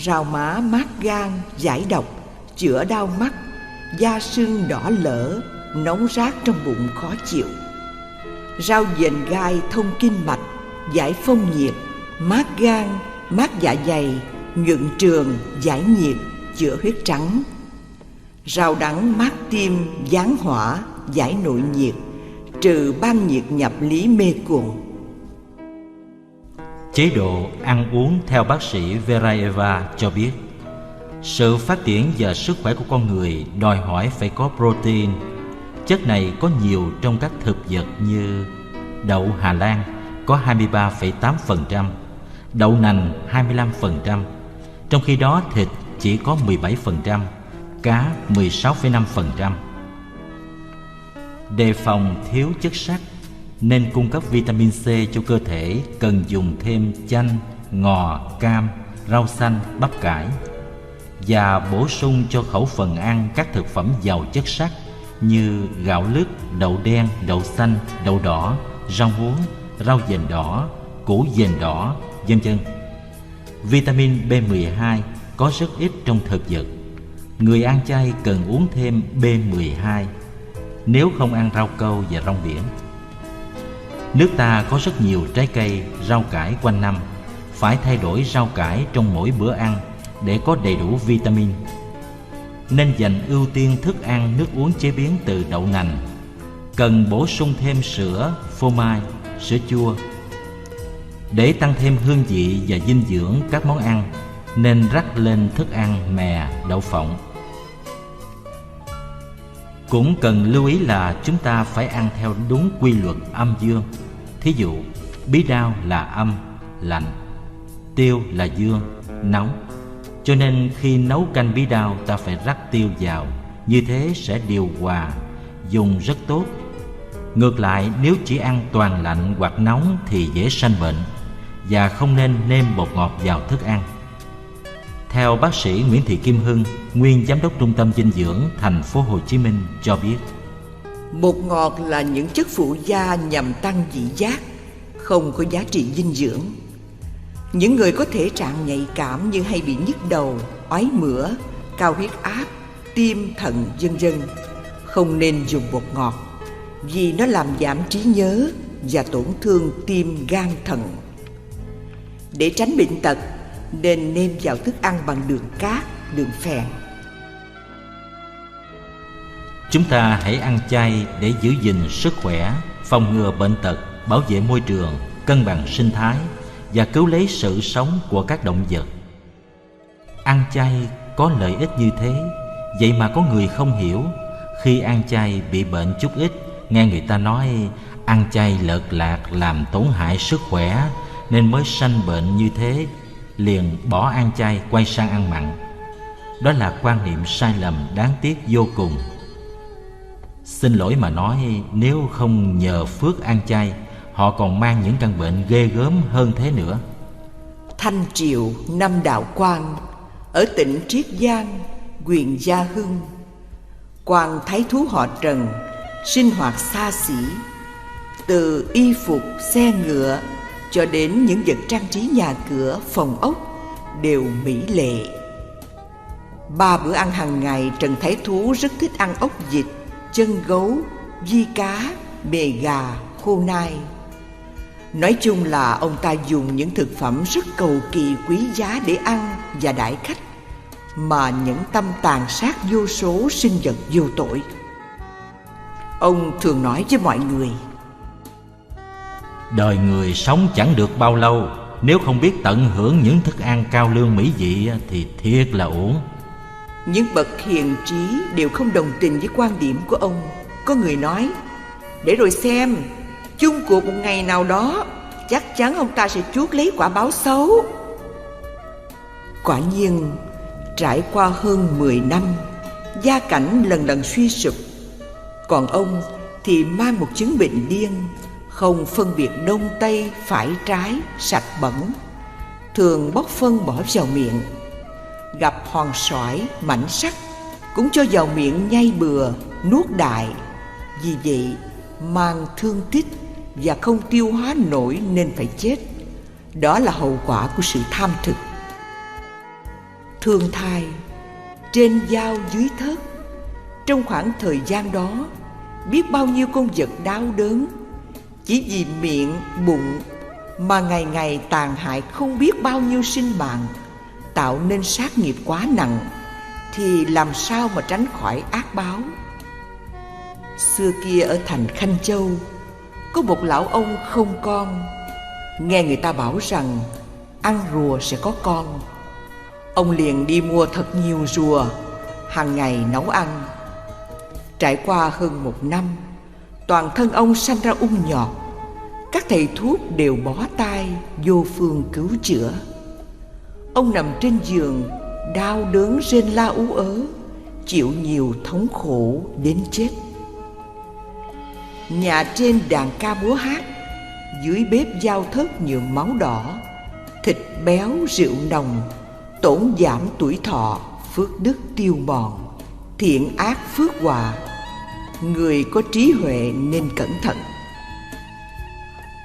Rau má mát gan, giải độc, chữa đau mắt, da sưng đỏ lở, nóng rát trong bụng khó chịu. Rau dền gai thông kinh mạch, giải phong nhiệt, mát gan, mát dạ dày, nhuận trường, giải nhiệt, chữa huyết trắng. Rau đắng mát tim, giáng hỏa, giải nội nhiệt, trừ ban nhiệt nhập lý mê cuồng. Chế độ ăn uống theo bác sĩ Veraeva cho biết, sự phát triển và sức khỏe của con người đòi hỏi phải có protein. Chất này có nhiều trong các thực vật như đậu Hà Lan có 23,8%, đậu nành 25%, trong khi đó thịt chỉ có 17%, cá 16,5%. Đề phòng thiếu chất sắt nên cung cấp vitamin C cho cơ thể, cần dùng thêm chanh, ngò, cam, rau xanh, bắp cải, và bổ sung cho khẩu phần ăn các thực phẩm giàu chất sắt như gạo lứt, đậu đen, đậu xanh, đậu đỏ, rau muống, rau dền đỏ, củ dền đỏ, vân vân. Vitamin B12 có rất ít trong thực vật. Người ăn chay cần uống thêm B12 nếu không ăn rau câu và rong biển. Nước ta có rất nhiều trái cây, rau cải quanh năm. Phải thay đổi rau cải trong mỗi bữa ăn để có đầy đủ vitamin. Nên dành ưu tiên thức ăn, nước uống chế biến từ đậu nành. Cần bổ sung thêm sữa, phô mai, sữa chua. Để tăng thêm hương vị và dinh dưỡng các món ăn, nên rắc lên thức ăn mè, đậu phộng. Cũng cần lưu ý là chúng ta phải ăn theo đúng quy luật âm dương. Thí dụ, bí đao là âm, lạnh, tiêu là dương, nóng. Cho nên khi nấu canh bí đao ta phải rắc tiêu vào, như thế sẽ điều hòa, dùng rất tốt. Ngược lại, nếu chỉ ăn toàn lạnh hoặc nóng thì dễ sanh bệnh, và không nên nêm bột ngọt vào thức ăn. Theo bác sĩ Nguyễn Thị Kim Hưng, nguyên giám đốc Trung tâm Dinh dưỡng thành phố Hồ Chí Minh cho biết, bột ngọt là những chất phụ gia nhằm tăng vị giác, không có giá trị dinh dưỡng. Những người có thể trạng nhạy cảm như hay bị nhức đầu, ói mửa, cao huyết áp, tim, thận, vân vân không nên dùng bột ngọt, vì nó làm giảm trí nhớ và tổn thương tim, gan, thận. Để tránh bệnh tật, nên nêm vào thức ăn bằng đường cát, đường phèn. chúng ta hãy ăn chay để giữ gìn sức khỏe, phòng ngừa bệnh tật, bảo vệ môi trường, cân bằng sinh thái và cứu lấy sự sống của các động vật. Ăn chay có lợi ích như thế, vậy mà có người không hiểu. Khi ăn chay bị bệnh chút ít, nghe người ta nói ăn chay lợt lạc làm tổn hại sức khỏe nên mới sanh bệnh như thế, liền bỏ ăn chay quay sang ăn mặn. Đó là quan niệm sai lầm đáng tiếc vô cùng. Xin lỗi mà nói, nếu không nhờ phước ăn chay, họ còn mang những căn bệnh ghê gớm hơn thế nữa. Thanh Triệu, năm đạo quan, ở tỉnh Triết Giang, huyện Gia Hưng. Quan thái thú họ Trần, sinh hoạt xa xỉ. Từ y phục, xe ngựa cho đến những vật trang trí nhà cửa, phòng ốc đều mỹ lệ. 3 bữa ăn hàng ngày, Trần Thái Thú rất thích ăn ốc vịt, chân gấu, vi cá, bề gà, khô nai. Nói chung là ông ta dùng những thực phẩm rất cầu kỳ quý giá để ăn và đãi khách, mà nhẫn tâm tàn sát vô số sinh vật vô tội. Ông thường nói với mọi người: đời người sống chẳng được bao lâu, nếu không biết tận hưởng những thức ăn cao lương mỹ vị thì thiệt là uổng. Những bậc hiền trí đều không đồng tình với quan điểm của ông. Có người nói: để rồi xem, chung cuộc một ngày nào đó chắc chắn ông ta sẽ chuốc lấy quả báo xấu. Quả nhiên, trải qua hơn 10 năm, gia cảnh lần lần suy sụp. Còn ông thì mang một chứng bệnh điên, không phân biệt đông tây, phải trái, sạch bẩn, thường bóc phân bỏ vào miệng. Gặp hòn sỏi, mảnh sắt cũng cho vào miệng nhai bừa, nuốt đại. Vì vậy mang thương tích và không tiêu hóa nổi nên phải chết. Đó là hậu quả của sự tham thực. Thương thai, trên dao dưới thớt. Trong khoảng thời gian đó, biết bao nhiêu con vật đau đớn chỉ vì miệng, bụng mà ngày ngày tàn hại không biết bao nhiêu sinh mạng, tạo nên sát nghiệp quá nặng, thì làm sao mà tránh khỏi ác báo. Xưa kia ở thành Khanh Châu, có một lão ông không con. Nghe người ta bảo rằng ăn rùa sẽ có con, ông liền đi mua thật nhiều rùa, hàng ngày nấu ăn. Trải qua hơn 1 năm, toàn thân ông sanh ra ung nhọt. Các thầy thuốc đều bó tay, vô phương cứu chữa. Ông nằm trên giường, đau đớn rên la ú ớ, chịu nhiều thống khổ đến chết. Nhà trên đàn ca múa hát, dưới bếp dao thớt nhuộm máu đỏ. Thịt béo rượu nồng, tổn giảm tuổi thọ, phước đức tiêu mòn, thiện ác phước hòa. Người có trí huệ nên cẩn thận.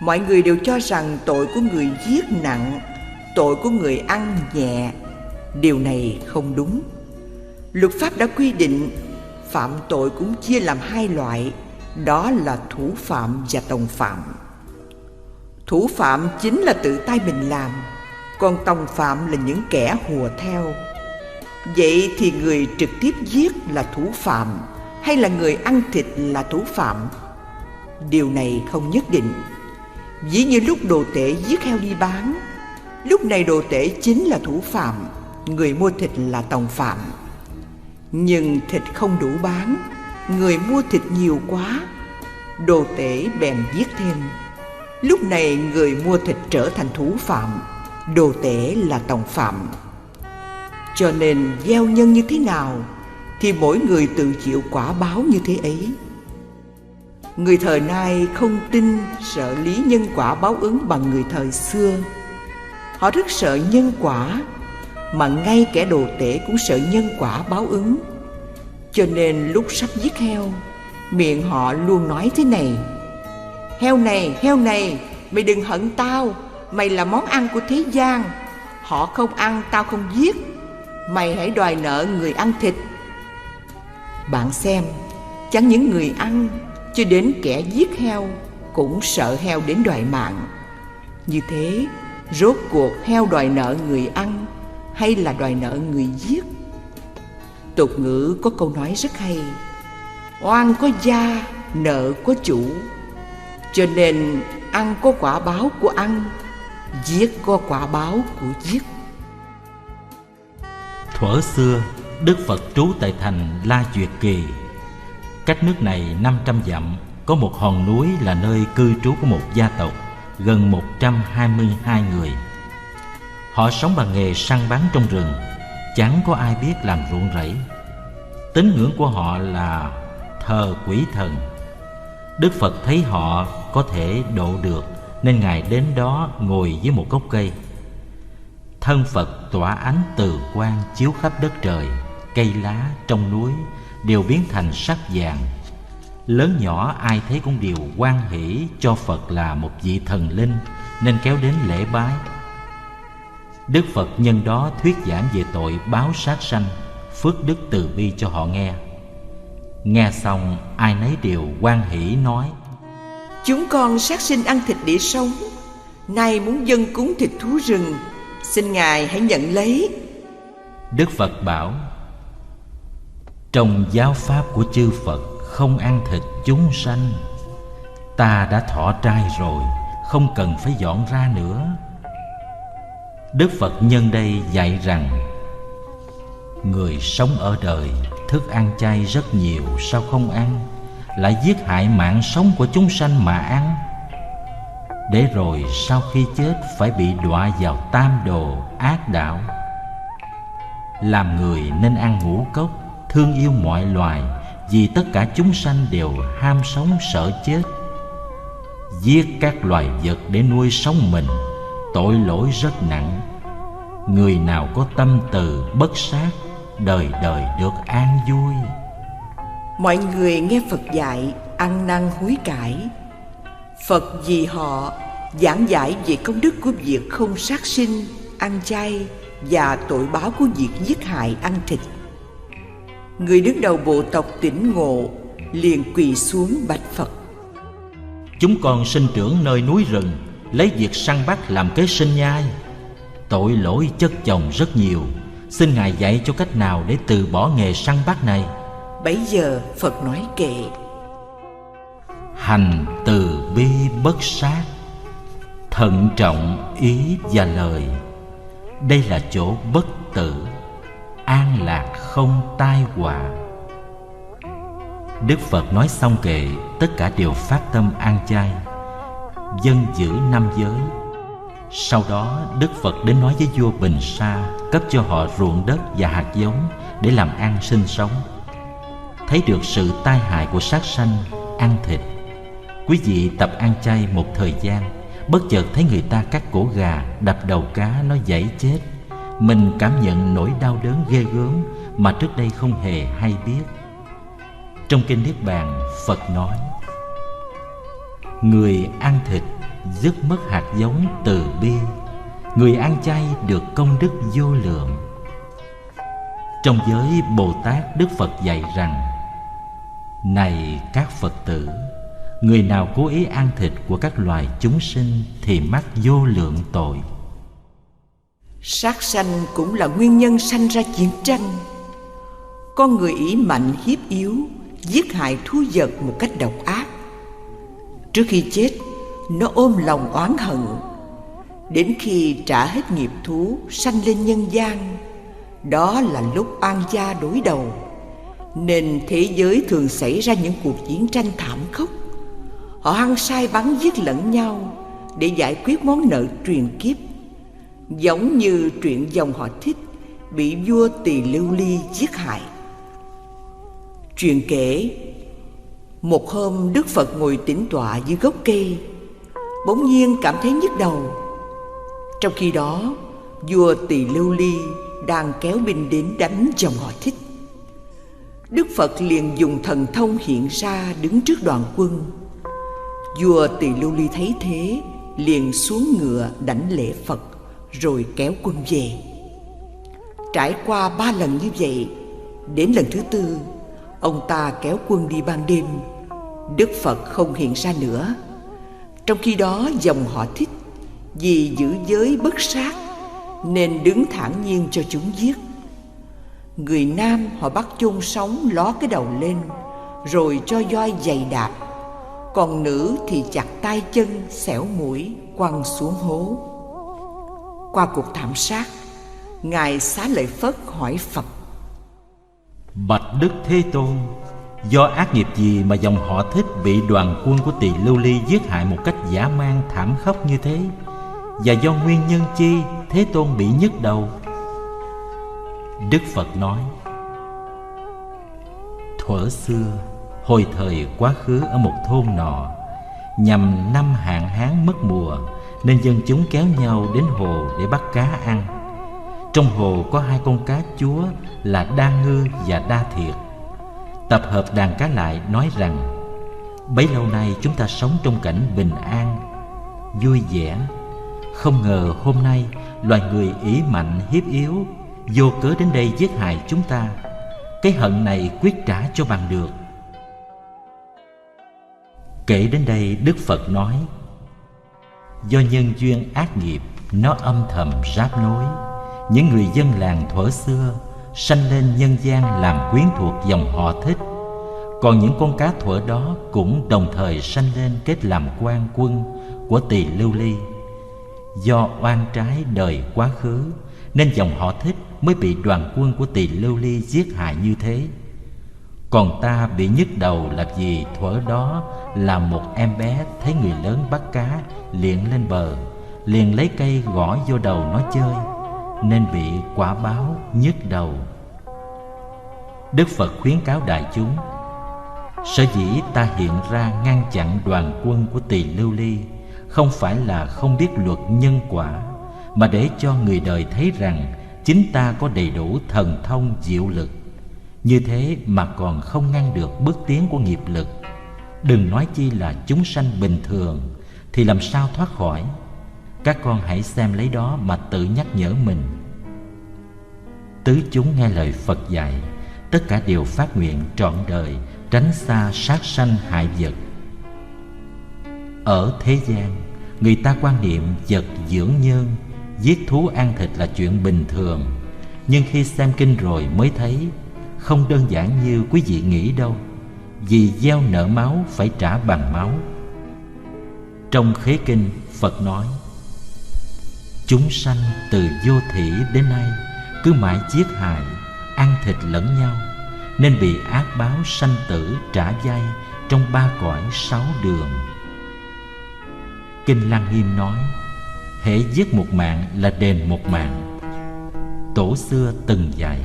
Mọi người đều cho rằng tội của người giết nặng, tội của người ăn nhẹ. Điều này không đúng. Luật pháp đã quy định phạm tội cũng chia làm hai loại, đó là thủ phạm và tòng phạm. Thủ phạm chính là tự tay mình làm, còn tòng phạm là những kẻ hùa theo. Vậy thì người trực tiếp giết là thủ phạm hay là người ăn thịt là thủ phạm? Điều này không nhất định. Ví như lúc đồ tể giết heo đi bán, lúc này đồ tể chính là thủ phạm, người mua thịt là tòng phạm. Nhưng thịt không đủ bán, người mua thịt nhiều quá, đồ tể bèn giết thêm. Lúc này người mua thịt trở thành thủ phạm, đồ tể là tòng phạm. Cho nên gieo nhân như thế nào thì mỗi người tự chịu quả báo như thế ấy. Người thời nay không tin sợ lý nhân quả báo ứng bằng người thời xưa. Họ rất sợ nhân quả, mà ngay kẻ đồ tể cũng sợ nhân quả báo ứng. Cho nên lúc sắp giết heo, miệng họ luôn nói thế này: heo này, mày đừng hận tao, mày là món ăn của thế gian. Họ không ăn, tao không giết. Mày hãy đòi nợ người ăn thịt. Bạn xem, chẳng những người ăn, cho đến kẻ giết heo cũng sợ heo đến đòi mạng. Như thế, rốt cuộc heo đòi nợ người ăn hay là đòi nợ người giết? Tục ngữ có câu nói rất hay: oan có gia, nợ có chủ. Cho nên ăn có quả báo của ăn, giết có quả báo của giết. Thuở xưa, Đức Phật trú tại thành La Duyệt Kỳ. Cách nước này 500 dặm, có một hòn núi là nơi cư trú của một gia tộc, gần 122 người. Họ sống bằng nghề săn bắn trong rừng, chẳng có ai biết làm ruộng rẫy. Tín ngưỡng của họ là thờ quỷ thần. Đức Phật thấy họ có thể độ được, nên Ngài đến đó ngồi dưới một gốc cây. Thân Phật tỏa ánh từ quang chiếu khắp đất trời, cây lá trong núi đều biến thành sắc vàng. Lớn nhỏ ai thấy cũng đều hoan hỷ cho Phật là một vị thần linh, nên kéo đến lễ bái. Đức Phật nhân đó thuyết giảng về tội báo sát sanh, phước đức từ bi cho họ nghe. Nghe xong ai nấy đều hoan hỷ nói: chúng con sát sinh ăn thịt để sống, nay muốn dâng cúng thịt thú rừng, xin Ngài hãy nhận lấy. Đức Phật bảo: trong giáo pháp của chư Phật không ăn thịt chúng sanh. Ta đã thọ trai rồi, không cần phải dọn ra nữa. Đức Phật nhân đây dạy rằng: người sống ở đời, thức ăn chay rất nhiều, sao không ăn? Lại giết hại mạng sống của chúng sanh mà ăn, để rồi sau khi chết phải bị đọa vào tam đồ ác đạo. Làm người nên ăn ngũ cốc, thương yêu mọi loài, vì tất cả chúng sanh đều ham sống sợ chết. Giết các loài vật để nuôi sống mình, tội lỗi rất nặng. Người nào có tâm từ bất sát, đời đời được an vui. Mọi người nghe Phật dạy ăn năn hối cải. Phật vì họ giảng giải về công đức của việc không sát sinh, ăn chay và tội báo của việc giết hại ăn thịt. Người đứng đầu bộ tộc tỉnh ngộ, liền quỳ xuống bạch Phật: chúng con sinh trưởng nơi núi rừng, lấy việc săn bắt làm kế sinh nhai. Tội lỗi chất chồng rất nhiều, xin Ngài dạy cho cách nào để từ bỏ nghề săn bắt này. Bấy giờ Phật nói kệ: hành từ bi bất sát, thận trọng ý và lời. Đây là chỗ bất tử, an lạc không tai họa. Đức Phật nói xong kệ, tất cả đều phát tâm ăn chay, vâng giữ 5 giới. Sau đó Đức Phật đến nói với vua Bình Sa, cấp cho họ ruộng đất và hạt giống để làm ăn sinh sống. Thấy được sự tai hại của sát sanh, ăn thịt, quý vị tập ăn chay một thời gian, bất chợt thấy người ta cắt cổ gà, đập đầu cá nó giãy chết. Mình cảm nhận nỗi đau đớn ghê gớm mà trước đây không hề hay biết. Trong kinh Niết Bàn, Phật nói: người ăn thịt dứt mất hạt giống từ bi. Người ăn chay được công đức vô lượng. Trong giới Bồ Tát, Đức Phật dạy rằng: này các Phật tử, người nào cố ý ăn thịt của các loài chúng sinh thì mắc vô lượng tội. Sát sanh cũng là nguyên nhân sanh ra chiến tranh. Con người ỷ mạnh hiếp yếu, giết hại thú vật một cách độc ác. Trước khi chết, nó ôm lòng oán hận. Đến khi trả hết nghiệp thú, sanh lên nhân gian, đó là lúc oan gia đối đầu. Nên thế giới thường xảy ra những cuộc chiến tranh thảm khốc. Họ hăng say bắn giết lẫn nhau để giải quyết món nợ truyền kiếp. Giống như truyện dòng họ Thích bị vua Tỳ Lưu Ly giết hại. Truyền kể, một hôm Đức Phật ngồi tĩnh tọa dưới gốc cây, bỗng nhiên cảm thấy nhức đầu. Trong khi đó, vua Tỳ Lưu Ly đang kéo binh đến đánh dòng họ Thích. Đức Phật liền dùng thần thông hiện ra đứng trước đoàn quân. Vua Tỳ Lưu Ly thấy thế, liền xuống ngựa đảnh lễ Phật, rồi kéo quân về. Trải qua 3 lần như vậy, đến lần thứ 4, ông ta kéo quân đi ban đêm. Đức Phật không hiện ra nữa. Trong khi đó, dòng họ Thích vì giữ giới bất sát nên đứng thản nhiên cho chúng giết. Người nam họ bắt chôn sống, ló cái đầu lên, rồi cho voi giày đạp. Còn nữ thì chặt tay chân, xẻo mũi, quăng xuống hố. Qua cuộc thảm sát, Ngài Xá Lợi Phất hỏi Phật: bạch Đức Thế Tôn, do ác nghiệp gì mà dòng họ Thích bị đoàn quân của Tỳ Lưu Ly giết hại một cách dã man thảm khốc như thế? Và do nguyên nhân chi Thế Tôn bị nhức đầu? Đức Phật nói: thuở xưa, hồi thời quá khứ, ở một thôn nọ, nhằm năm hạn hán mất mùa, nên dân chúng kéo nhau đến hồ để bắt cá ăn. Trong hồ có 2 con cá chúa là Đa Ngư và Đa Thiệt. Tập hợp đàn cá lại nói rằng: bấy lâu nay chúng ta sống trong cảnh bình an, vui vẻ. Không ngờ hôm nay loài người ỷ mạnh hiếp yếu, vô cớ đến đây giết hại chúng ta. Cái hận này quyết trả cho bằng được. Kể đến đây, Đức Phật nói: do nhân duyên ác nghiệp, nó âm thầm ráp nối. Những người dân làng thuở xưa sanh lên nhân gian làm quyến thuộc dòng họ Thích. Còn những con cá thuở đó cũng đồng thời sanh lên kết làm quan quân của Tỳ Lưu Ly. Do oan trái đời quá khứ nên dòng họ Thích mới bị đoàn quân của Tỳ Lưu Ly giết hại như thế. Còn ta bị nhức đầu là vì thuở đó là một em bé thấy người lớn bắt cá liền lên bờ, liền lấy cây gõ vô đầu nó chơi, nên bị quả báo nhức đầu. Đức Phật khuyến cáo đại chúng: sở dĩ ta hiện ra ngăn chặn đoàn quân của Tỳ Lưu Ly không phải là không biết luật nhân quả, mà để cho người đời thấy rằng chính ta có đầy đủ thần thông diệu lực. Như thế mà còn không ngăn được bước tiến của nghiệp lực, đừng nói chi là chúng sanh bình thường thì làm sao thoát khỏi. Các con hãy xem lấy đó mà tự nhắc nhở mình. Tứ chúng nghe lời Phật dạy, tất cả đều phát nguyện trọn đời tránh xa sát sanh hại vật. Ở thế gian, người ta quan niệm vật dưỡng nhân, giết thú ăn thịt là chuyện bình thường. Nhưng khi xem kinh rồi mới thấy không đơn giản như quý vị nghĩ đâu. Vì gieo nợ máu phải trả bằng máu. Trong khế kinh, Phật nói: chúng sanh từ vô thỉ đến nay cứ mãi giết hại, ăn thịt lẫn nhau, nên bị ác báo sanh tử trả dai trong 3 cõi 6 đường. Kinh Lăng Nghiêm nói: hễ giết một mạng là đền một mạng. Tổ xưa từng dạy: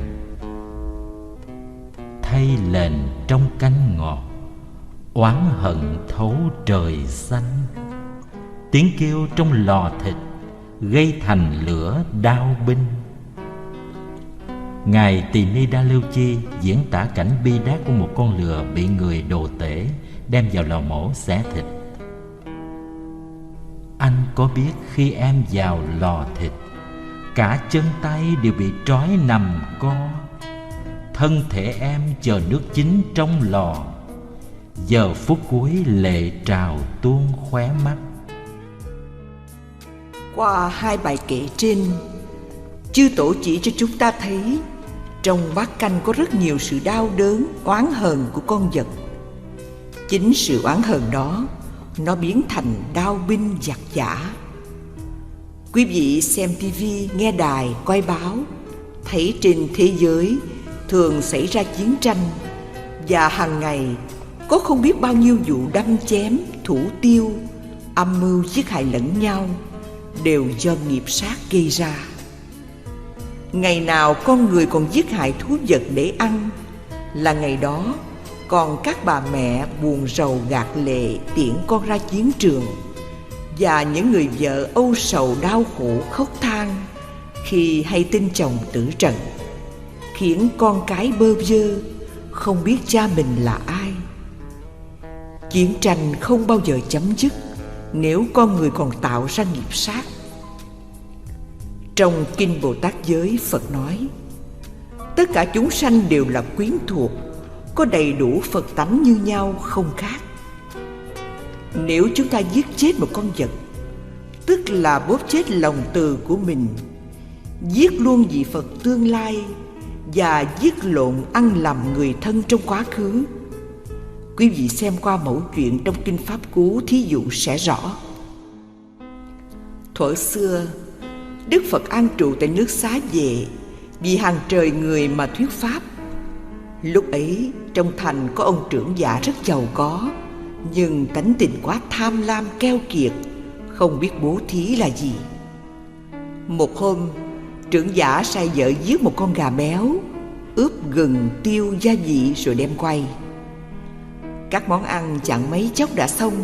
thay lệnh trong canh ngọt, oán hận thấu trời xanh. Tiếng kêu trong lò thịt gây thành lửa đao binh. Ngài Tỳ Ni Đa Lưu Chi diễn tả cảnh bi đát của một con lừa bị người đồ tể đem vào lò mổ xẻ thịt. có biết khi em vào lò thịt, cả chân tay đều bị trói nằm co. Thân thể em chờ nước chín trong lò, giờ phút cuối lệ trào tuôn khóe mắt. Qua hai bài kể trên, chư tổ chỉ cho chúng ta thấy trong bát canh có rất nhiều sự đau đớn, oán hờn của con vật. Chính sự oán hờn đó nó biến thành đao binh giặc giả. Quý vị xem tivi, nghe đài, coi báo, thấy trên thế giới thường xảy ra chiến tranh, và hàng ngày có không biết bao nhiêu vụ đâm chém, thủ tiêu, âm mưu giết hại lẫn nhau, đều do nghiệp sát gây ra. Ngày nào con người còn giết hại thú vật để ăn, là ngày đó còn các bà mẹ buồn rầu gạt lệ tiễn con ra chiến trường, và những người vợ âu sầu đau khổ khóc than khi hay tin chồng tử trận, khiến con cái bơ vơ không biết cha mình là ai. Chiến tranh không bao giờ chấm dứt nếu con người còn tạo ra nghiệp sát. Trong Kinh Bồ Tát Giới, Phật nói tất cả chúng sanh đều là quyến thuộc, có đầy đủ Phật tánh như nhau, không khác. Nếu chúng ta giết chết một con vật, tức là bóp chết lòng từ của mình, giết luôn vị Phật tương lai, và giết lộn ăn lầm người thân trong quá khứ. Quý vị xem qua mẫu chuyện trong Kinh Pháp Cú thí dụ sẽ rõ. Thuở xưa, Đức Phật an trụ tại nước Xá Vệ, vì hàng trời người mà thuyết pháp. Lúc ấy trong thành có ông trưởng giả rất giàu có, nhưng tánh tình quá tham lam keo kiệt, không biết bố thí là gì. Một hôm, trưởng giả sai vợ giết một con gà béo, ướp gừng, tiêu, gia vị rồi đem quay. Các món ăn chẳng mấy chốc đã xong,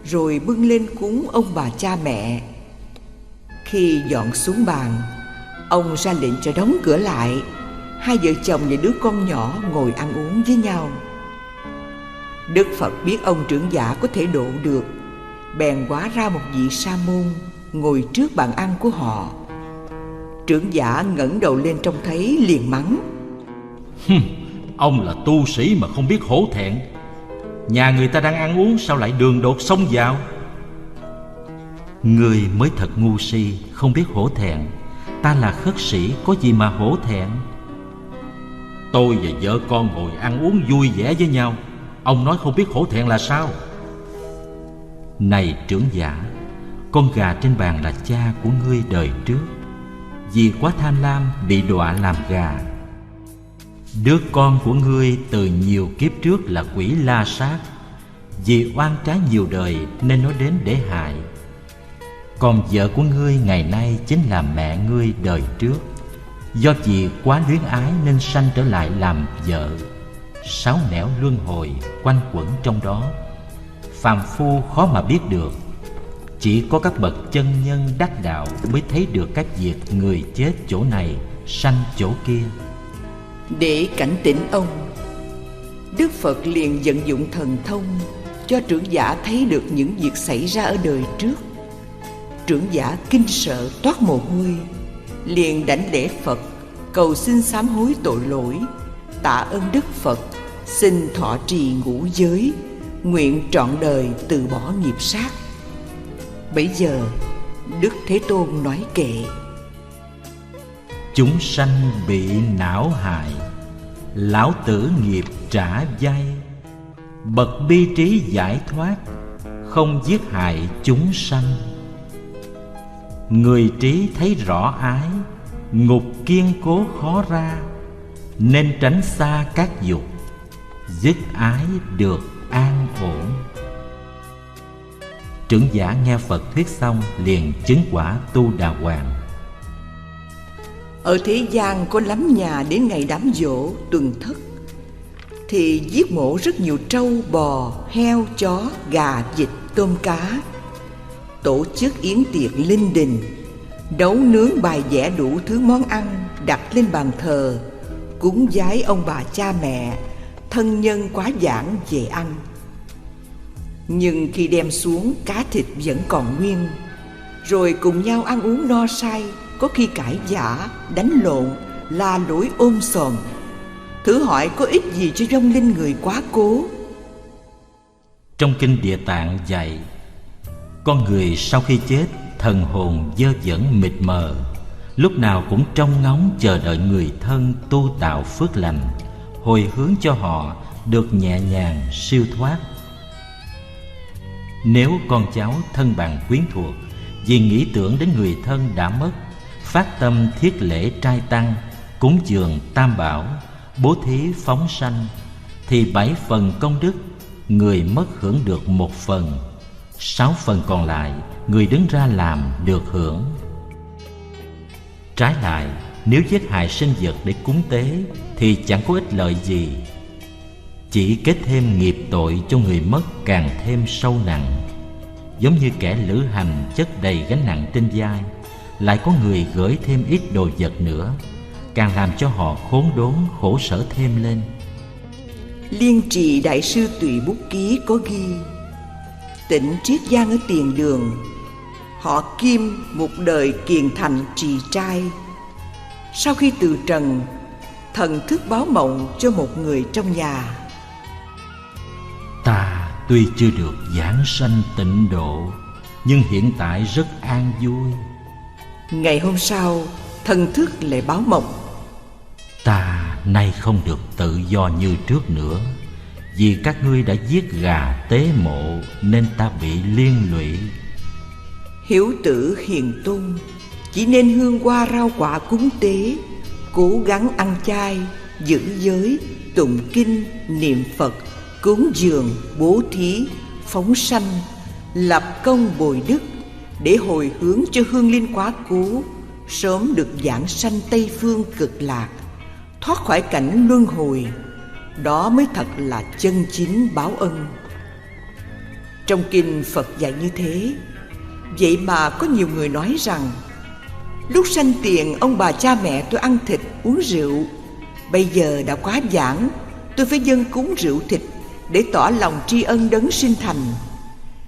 rồi bưng lên cúng ông bà cha mẹ. Khi dọn xuống bàn, ông ra lệnh cho đóng cửa lại, hai vợ chồng và đứa con nhỏ ngồi ăn uống với nhau. Đức Phật biết ông trưởng giả có thể độ được, bèn hóa ra một vị sa môn ngồi trước bàn ăn của họ. Trưởng giả ngẩng đầu lên trông thấy liền mắng: Ông là tu sĩ mà không biết hổ thẹn. Nhà người ta đang ăn uống sao lại đường đột xông vào? Người mới thật ngu si, không biết hổ thẹn. Ta là khất sĩ, có gì mà hổ thẹn? Tôi và vợ con ngồi ăn uống vui vẻ với nhau, ông nói không biết hổ thẹn là sao? Này trưởng giả, con gà trên bàn là cha của ngươi đời trước, vì quá tham lam bị đọa làm gà. Đứa con của ngươi từ nhiều kiếp trước là quỷ La Sát, vì oan trái nhiều đời nên nó đến để hại. Còn vợ của ngươi ngày nay chính là mẹ ngươi đời trước, do vì quá luyến ái nên sanh trở lại làm vợ. Sáu nẻo luân hồi quanh quẩn trong đó, phàm phu khó mà biết được. Chỉ có các bậc chân nhân đắc đạo mới thấy được các việc người chết chỗ này sanh chỗ kia. Để cảnh tỉnh ông, Đức Phật liền vận dụng thần thông cho trưởng giả thấy được những việc xảy ra ở đời trước. Trưởng giả kinh sợ toát mồ hôi, liền đảnh lễ Phật, cầu xin sám hối tội lỗi, tạ ơn Đức Phật, xin thọ trì ngũ giới, nguyện trọn đời từ bỏ nghiệp sát. Bấy giờ Đức Thế Tôn nói kệ: Chúng sanh bị não hại, lão tử nghiệp trả vay. Bậc bi trí giải thoát, không giết hại chúng sanh. Người trí thấy rõ ái, ngục kiên cố khó ra, nên tránh xa các dục, dứt ái được an ổn. Trưởng giả nghe Phật thuyết xong liền chứng quả Tu Đà Hoàng. Ở thế gian có lắm nhà đến ngày đám giỗ, tuần thất thì giết mổ rất nhiều trâu, bò, heo, chó, gà, vịt, tôm cá, tổ chức yến tiệc linh đình, nấu nướng bài vẽ đủ thứ món ăn đặt lên bàn thờ, cúng vái ông bà cha mẹ, thân nhân quá giảng về ăn. Nhưng khi đem xuống, cá thịt vẫn còn nguyên, rồi cùng nhau ăn uống no say, có khi cãi vã, đánh lộn, la lối ôm sòm. Thử hỏi có ích gì cho vong linh người quá cố. Trong kinh Địa Tạng dạy, con người sau khi chết, thần hồn dơ dẫm mịt mờ, lúc nào cũng trông ngóng chờ đợi người thân tu tạo phước lành, hồi hướng cho họ được nhẹ nhàng siêu thoát. Nếu con cháu thân bằng quyến thuộc vì nghĩ tưởng đến người thân đã mất, phát tâm thiết lễ trai tăng, cúng dường tam bảo, bố thí phóng sanh, thì 7 phần công đức người mất hưởng được 1 phần, 6 phần còn lại người đứng ra làm được hưởng. Trái lại, nếu giết hại sinh vật để cúng tế thì chẳng có ích lợi gì, chỉ kết thêm nghiệp tội cho người mất càng thêm sâu nặng. Giống như kẻ lữ hành chất đầy gánh nặng trên vai, lại có người gửi thêm ít đồ vật nữa, càng làm cho họ khốn đốn khổ sở thêm lên. Liên Trì Đại sư Tùy Bút Ký có ghi: Tỉnh Triết Giang ở Tiền Đường, họ Kim một đời kiền thành trì trai. Sau khi từ trần, thần thức báo mộng cho một người trong nhà: Ta tuy chưa được giảng sanh tịnh độ, nhưng hiện tại rất an vui. Ngày hôm sau, thần thức lại báo mộng: Ta nay không được tự do như trước nữa, vì các ngươi đã giết gà tế mộ nên ta bị liên lụy. Hiếu tử hiền tôn, chỉ nên hương hoa rau quả cúng tế, cố gắng ăn chay, giữ giới, tụng kinh, niệm Phật, cúng dường, bố thí, phóng sanh, lập công bồi đức, để hồi hướng cho hương linh quá cố sớm được giảng sanh Tây Phương Cực Lạc, thoát khỏi cảnh luân hồi. Đó mới thật là chân chính báo ân. Trong kinh Phật dạy như thế. Vậy mà có nhiều người nói rằng: lúc sanh tiền ông bà cha mẹ tôi ăn thịt uống rượu, bây giờ đã quá giảng, tôi phải dâng cúng rượu thịt để tỏ lòng tri ân đấng sinh thành.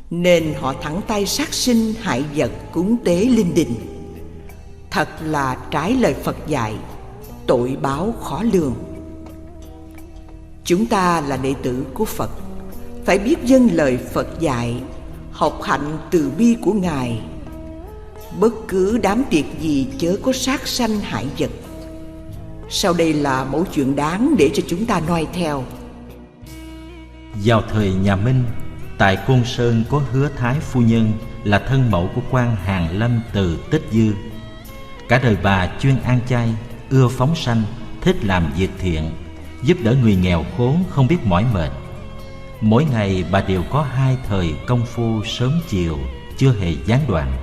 Nên họ thẳng tay sát sinh hại vật cúng tế linh đình. Thật là trái lời Phật dạy, tội báo khó lường. Chúng ta là đệ tử của Phật, phải biết dâng lời Phật dạy, học hạnh từ bi của Ngài. Bất cứ đám tiệc gì chớ có sát sanh hại vật. Sau đây là mẫu chuyện đáng để cho chúng ta noi theo. Vào thời nhà Minh, tại Côn Sơn có Hứa Thái phu nhân là thân mẫu của quan Hàn Lâm từ Tích Dư. Cả đời bà chuyên ăn chay, ưa phóng sanh, thích làm việc thiện, giúp đỡ người nghèo khốn không biết mỏi mệt. Mỗi ngày bà đều có 2 thời công phu sớm chiều, chưa hề gián đoạn.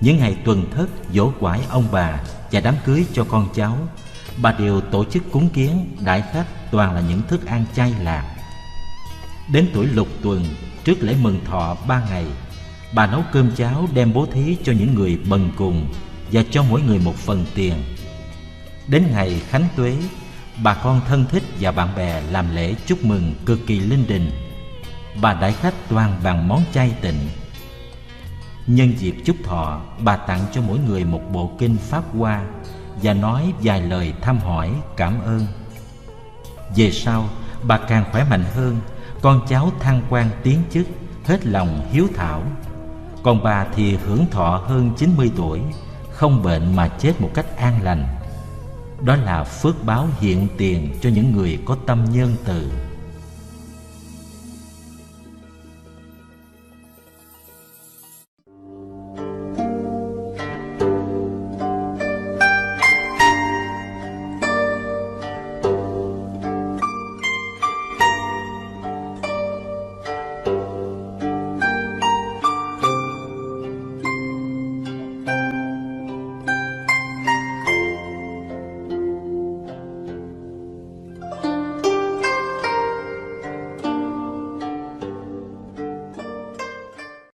Những ngày tuần thất, giỗ quải ông bà và đám cưới cho con cháu, bà đều tổ chức cúng kiến, đãi khách toàn là những thức ăn chay lạc. Đến tuổi lục tuần, trước lễ mừng thọ 3 ngày, bà nấu cơm cháo đem bố thí cho những người bần cùng và cho mỗi người 1 phần tiền. Đến ngày Khánh Tuế, bà con thân thích và bạn bè làm lễ chúc mừng cực kỳ linh đình. Bà đãi khách toàn bằng món chay tịnh. Nhân dịp chúc thọ, bà tặng cho mỗi người 1 bộ kinh Pháp Hoa và nói vài lời thăm hỏi cảm ơn. Về sau, bà càng khỏe mạnh hơn, con cháu thăng quan tiến chức, hết lòng hiếu thảo. Còn bà thì hưởng thọ hơn 90 tuổi, không bệnh mà chết một cách an lành. Đó là phước báo hiện tiền cho những người có tâm nhân từ.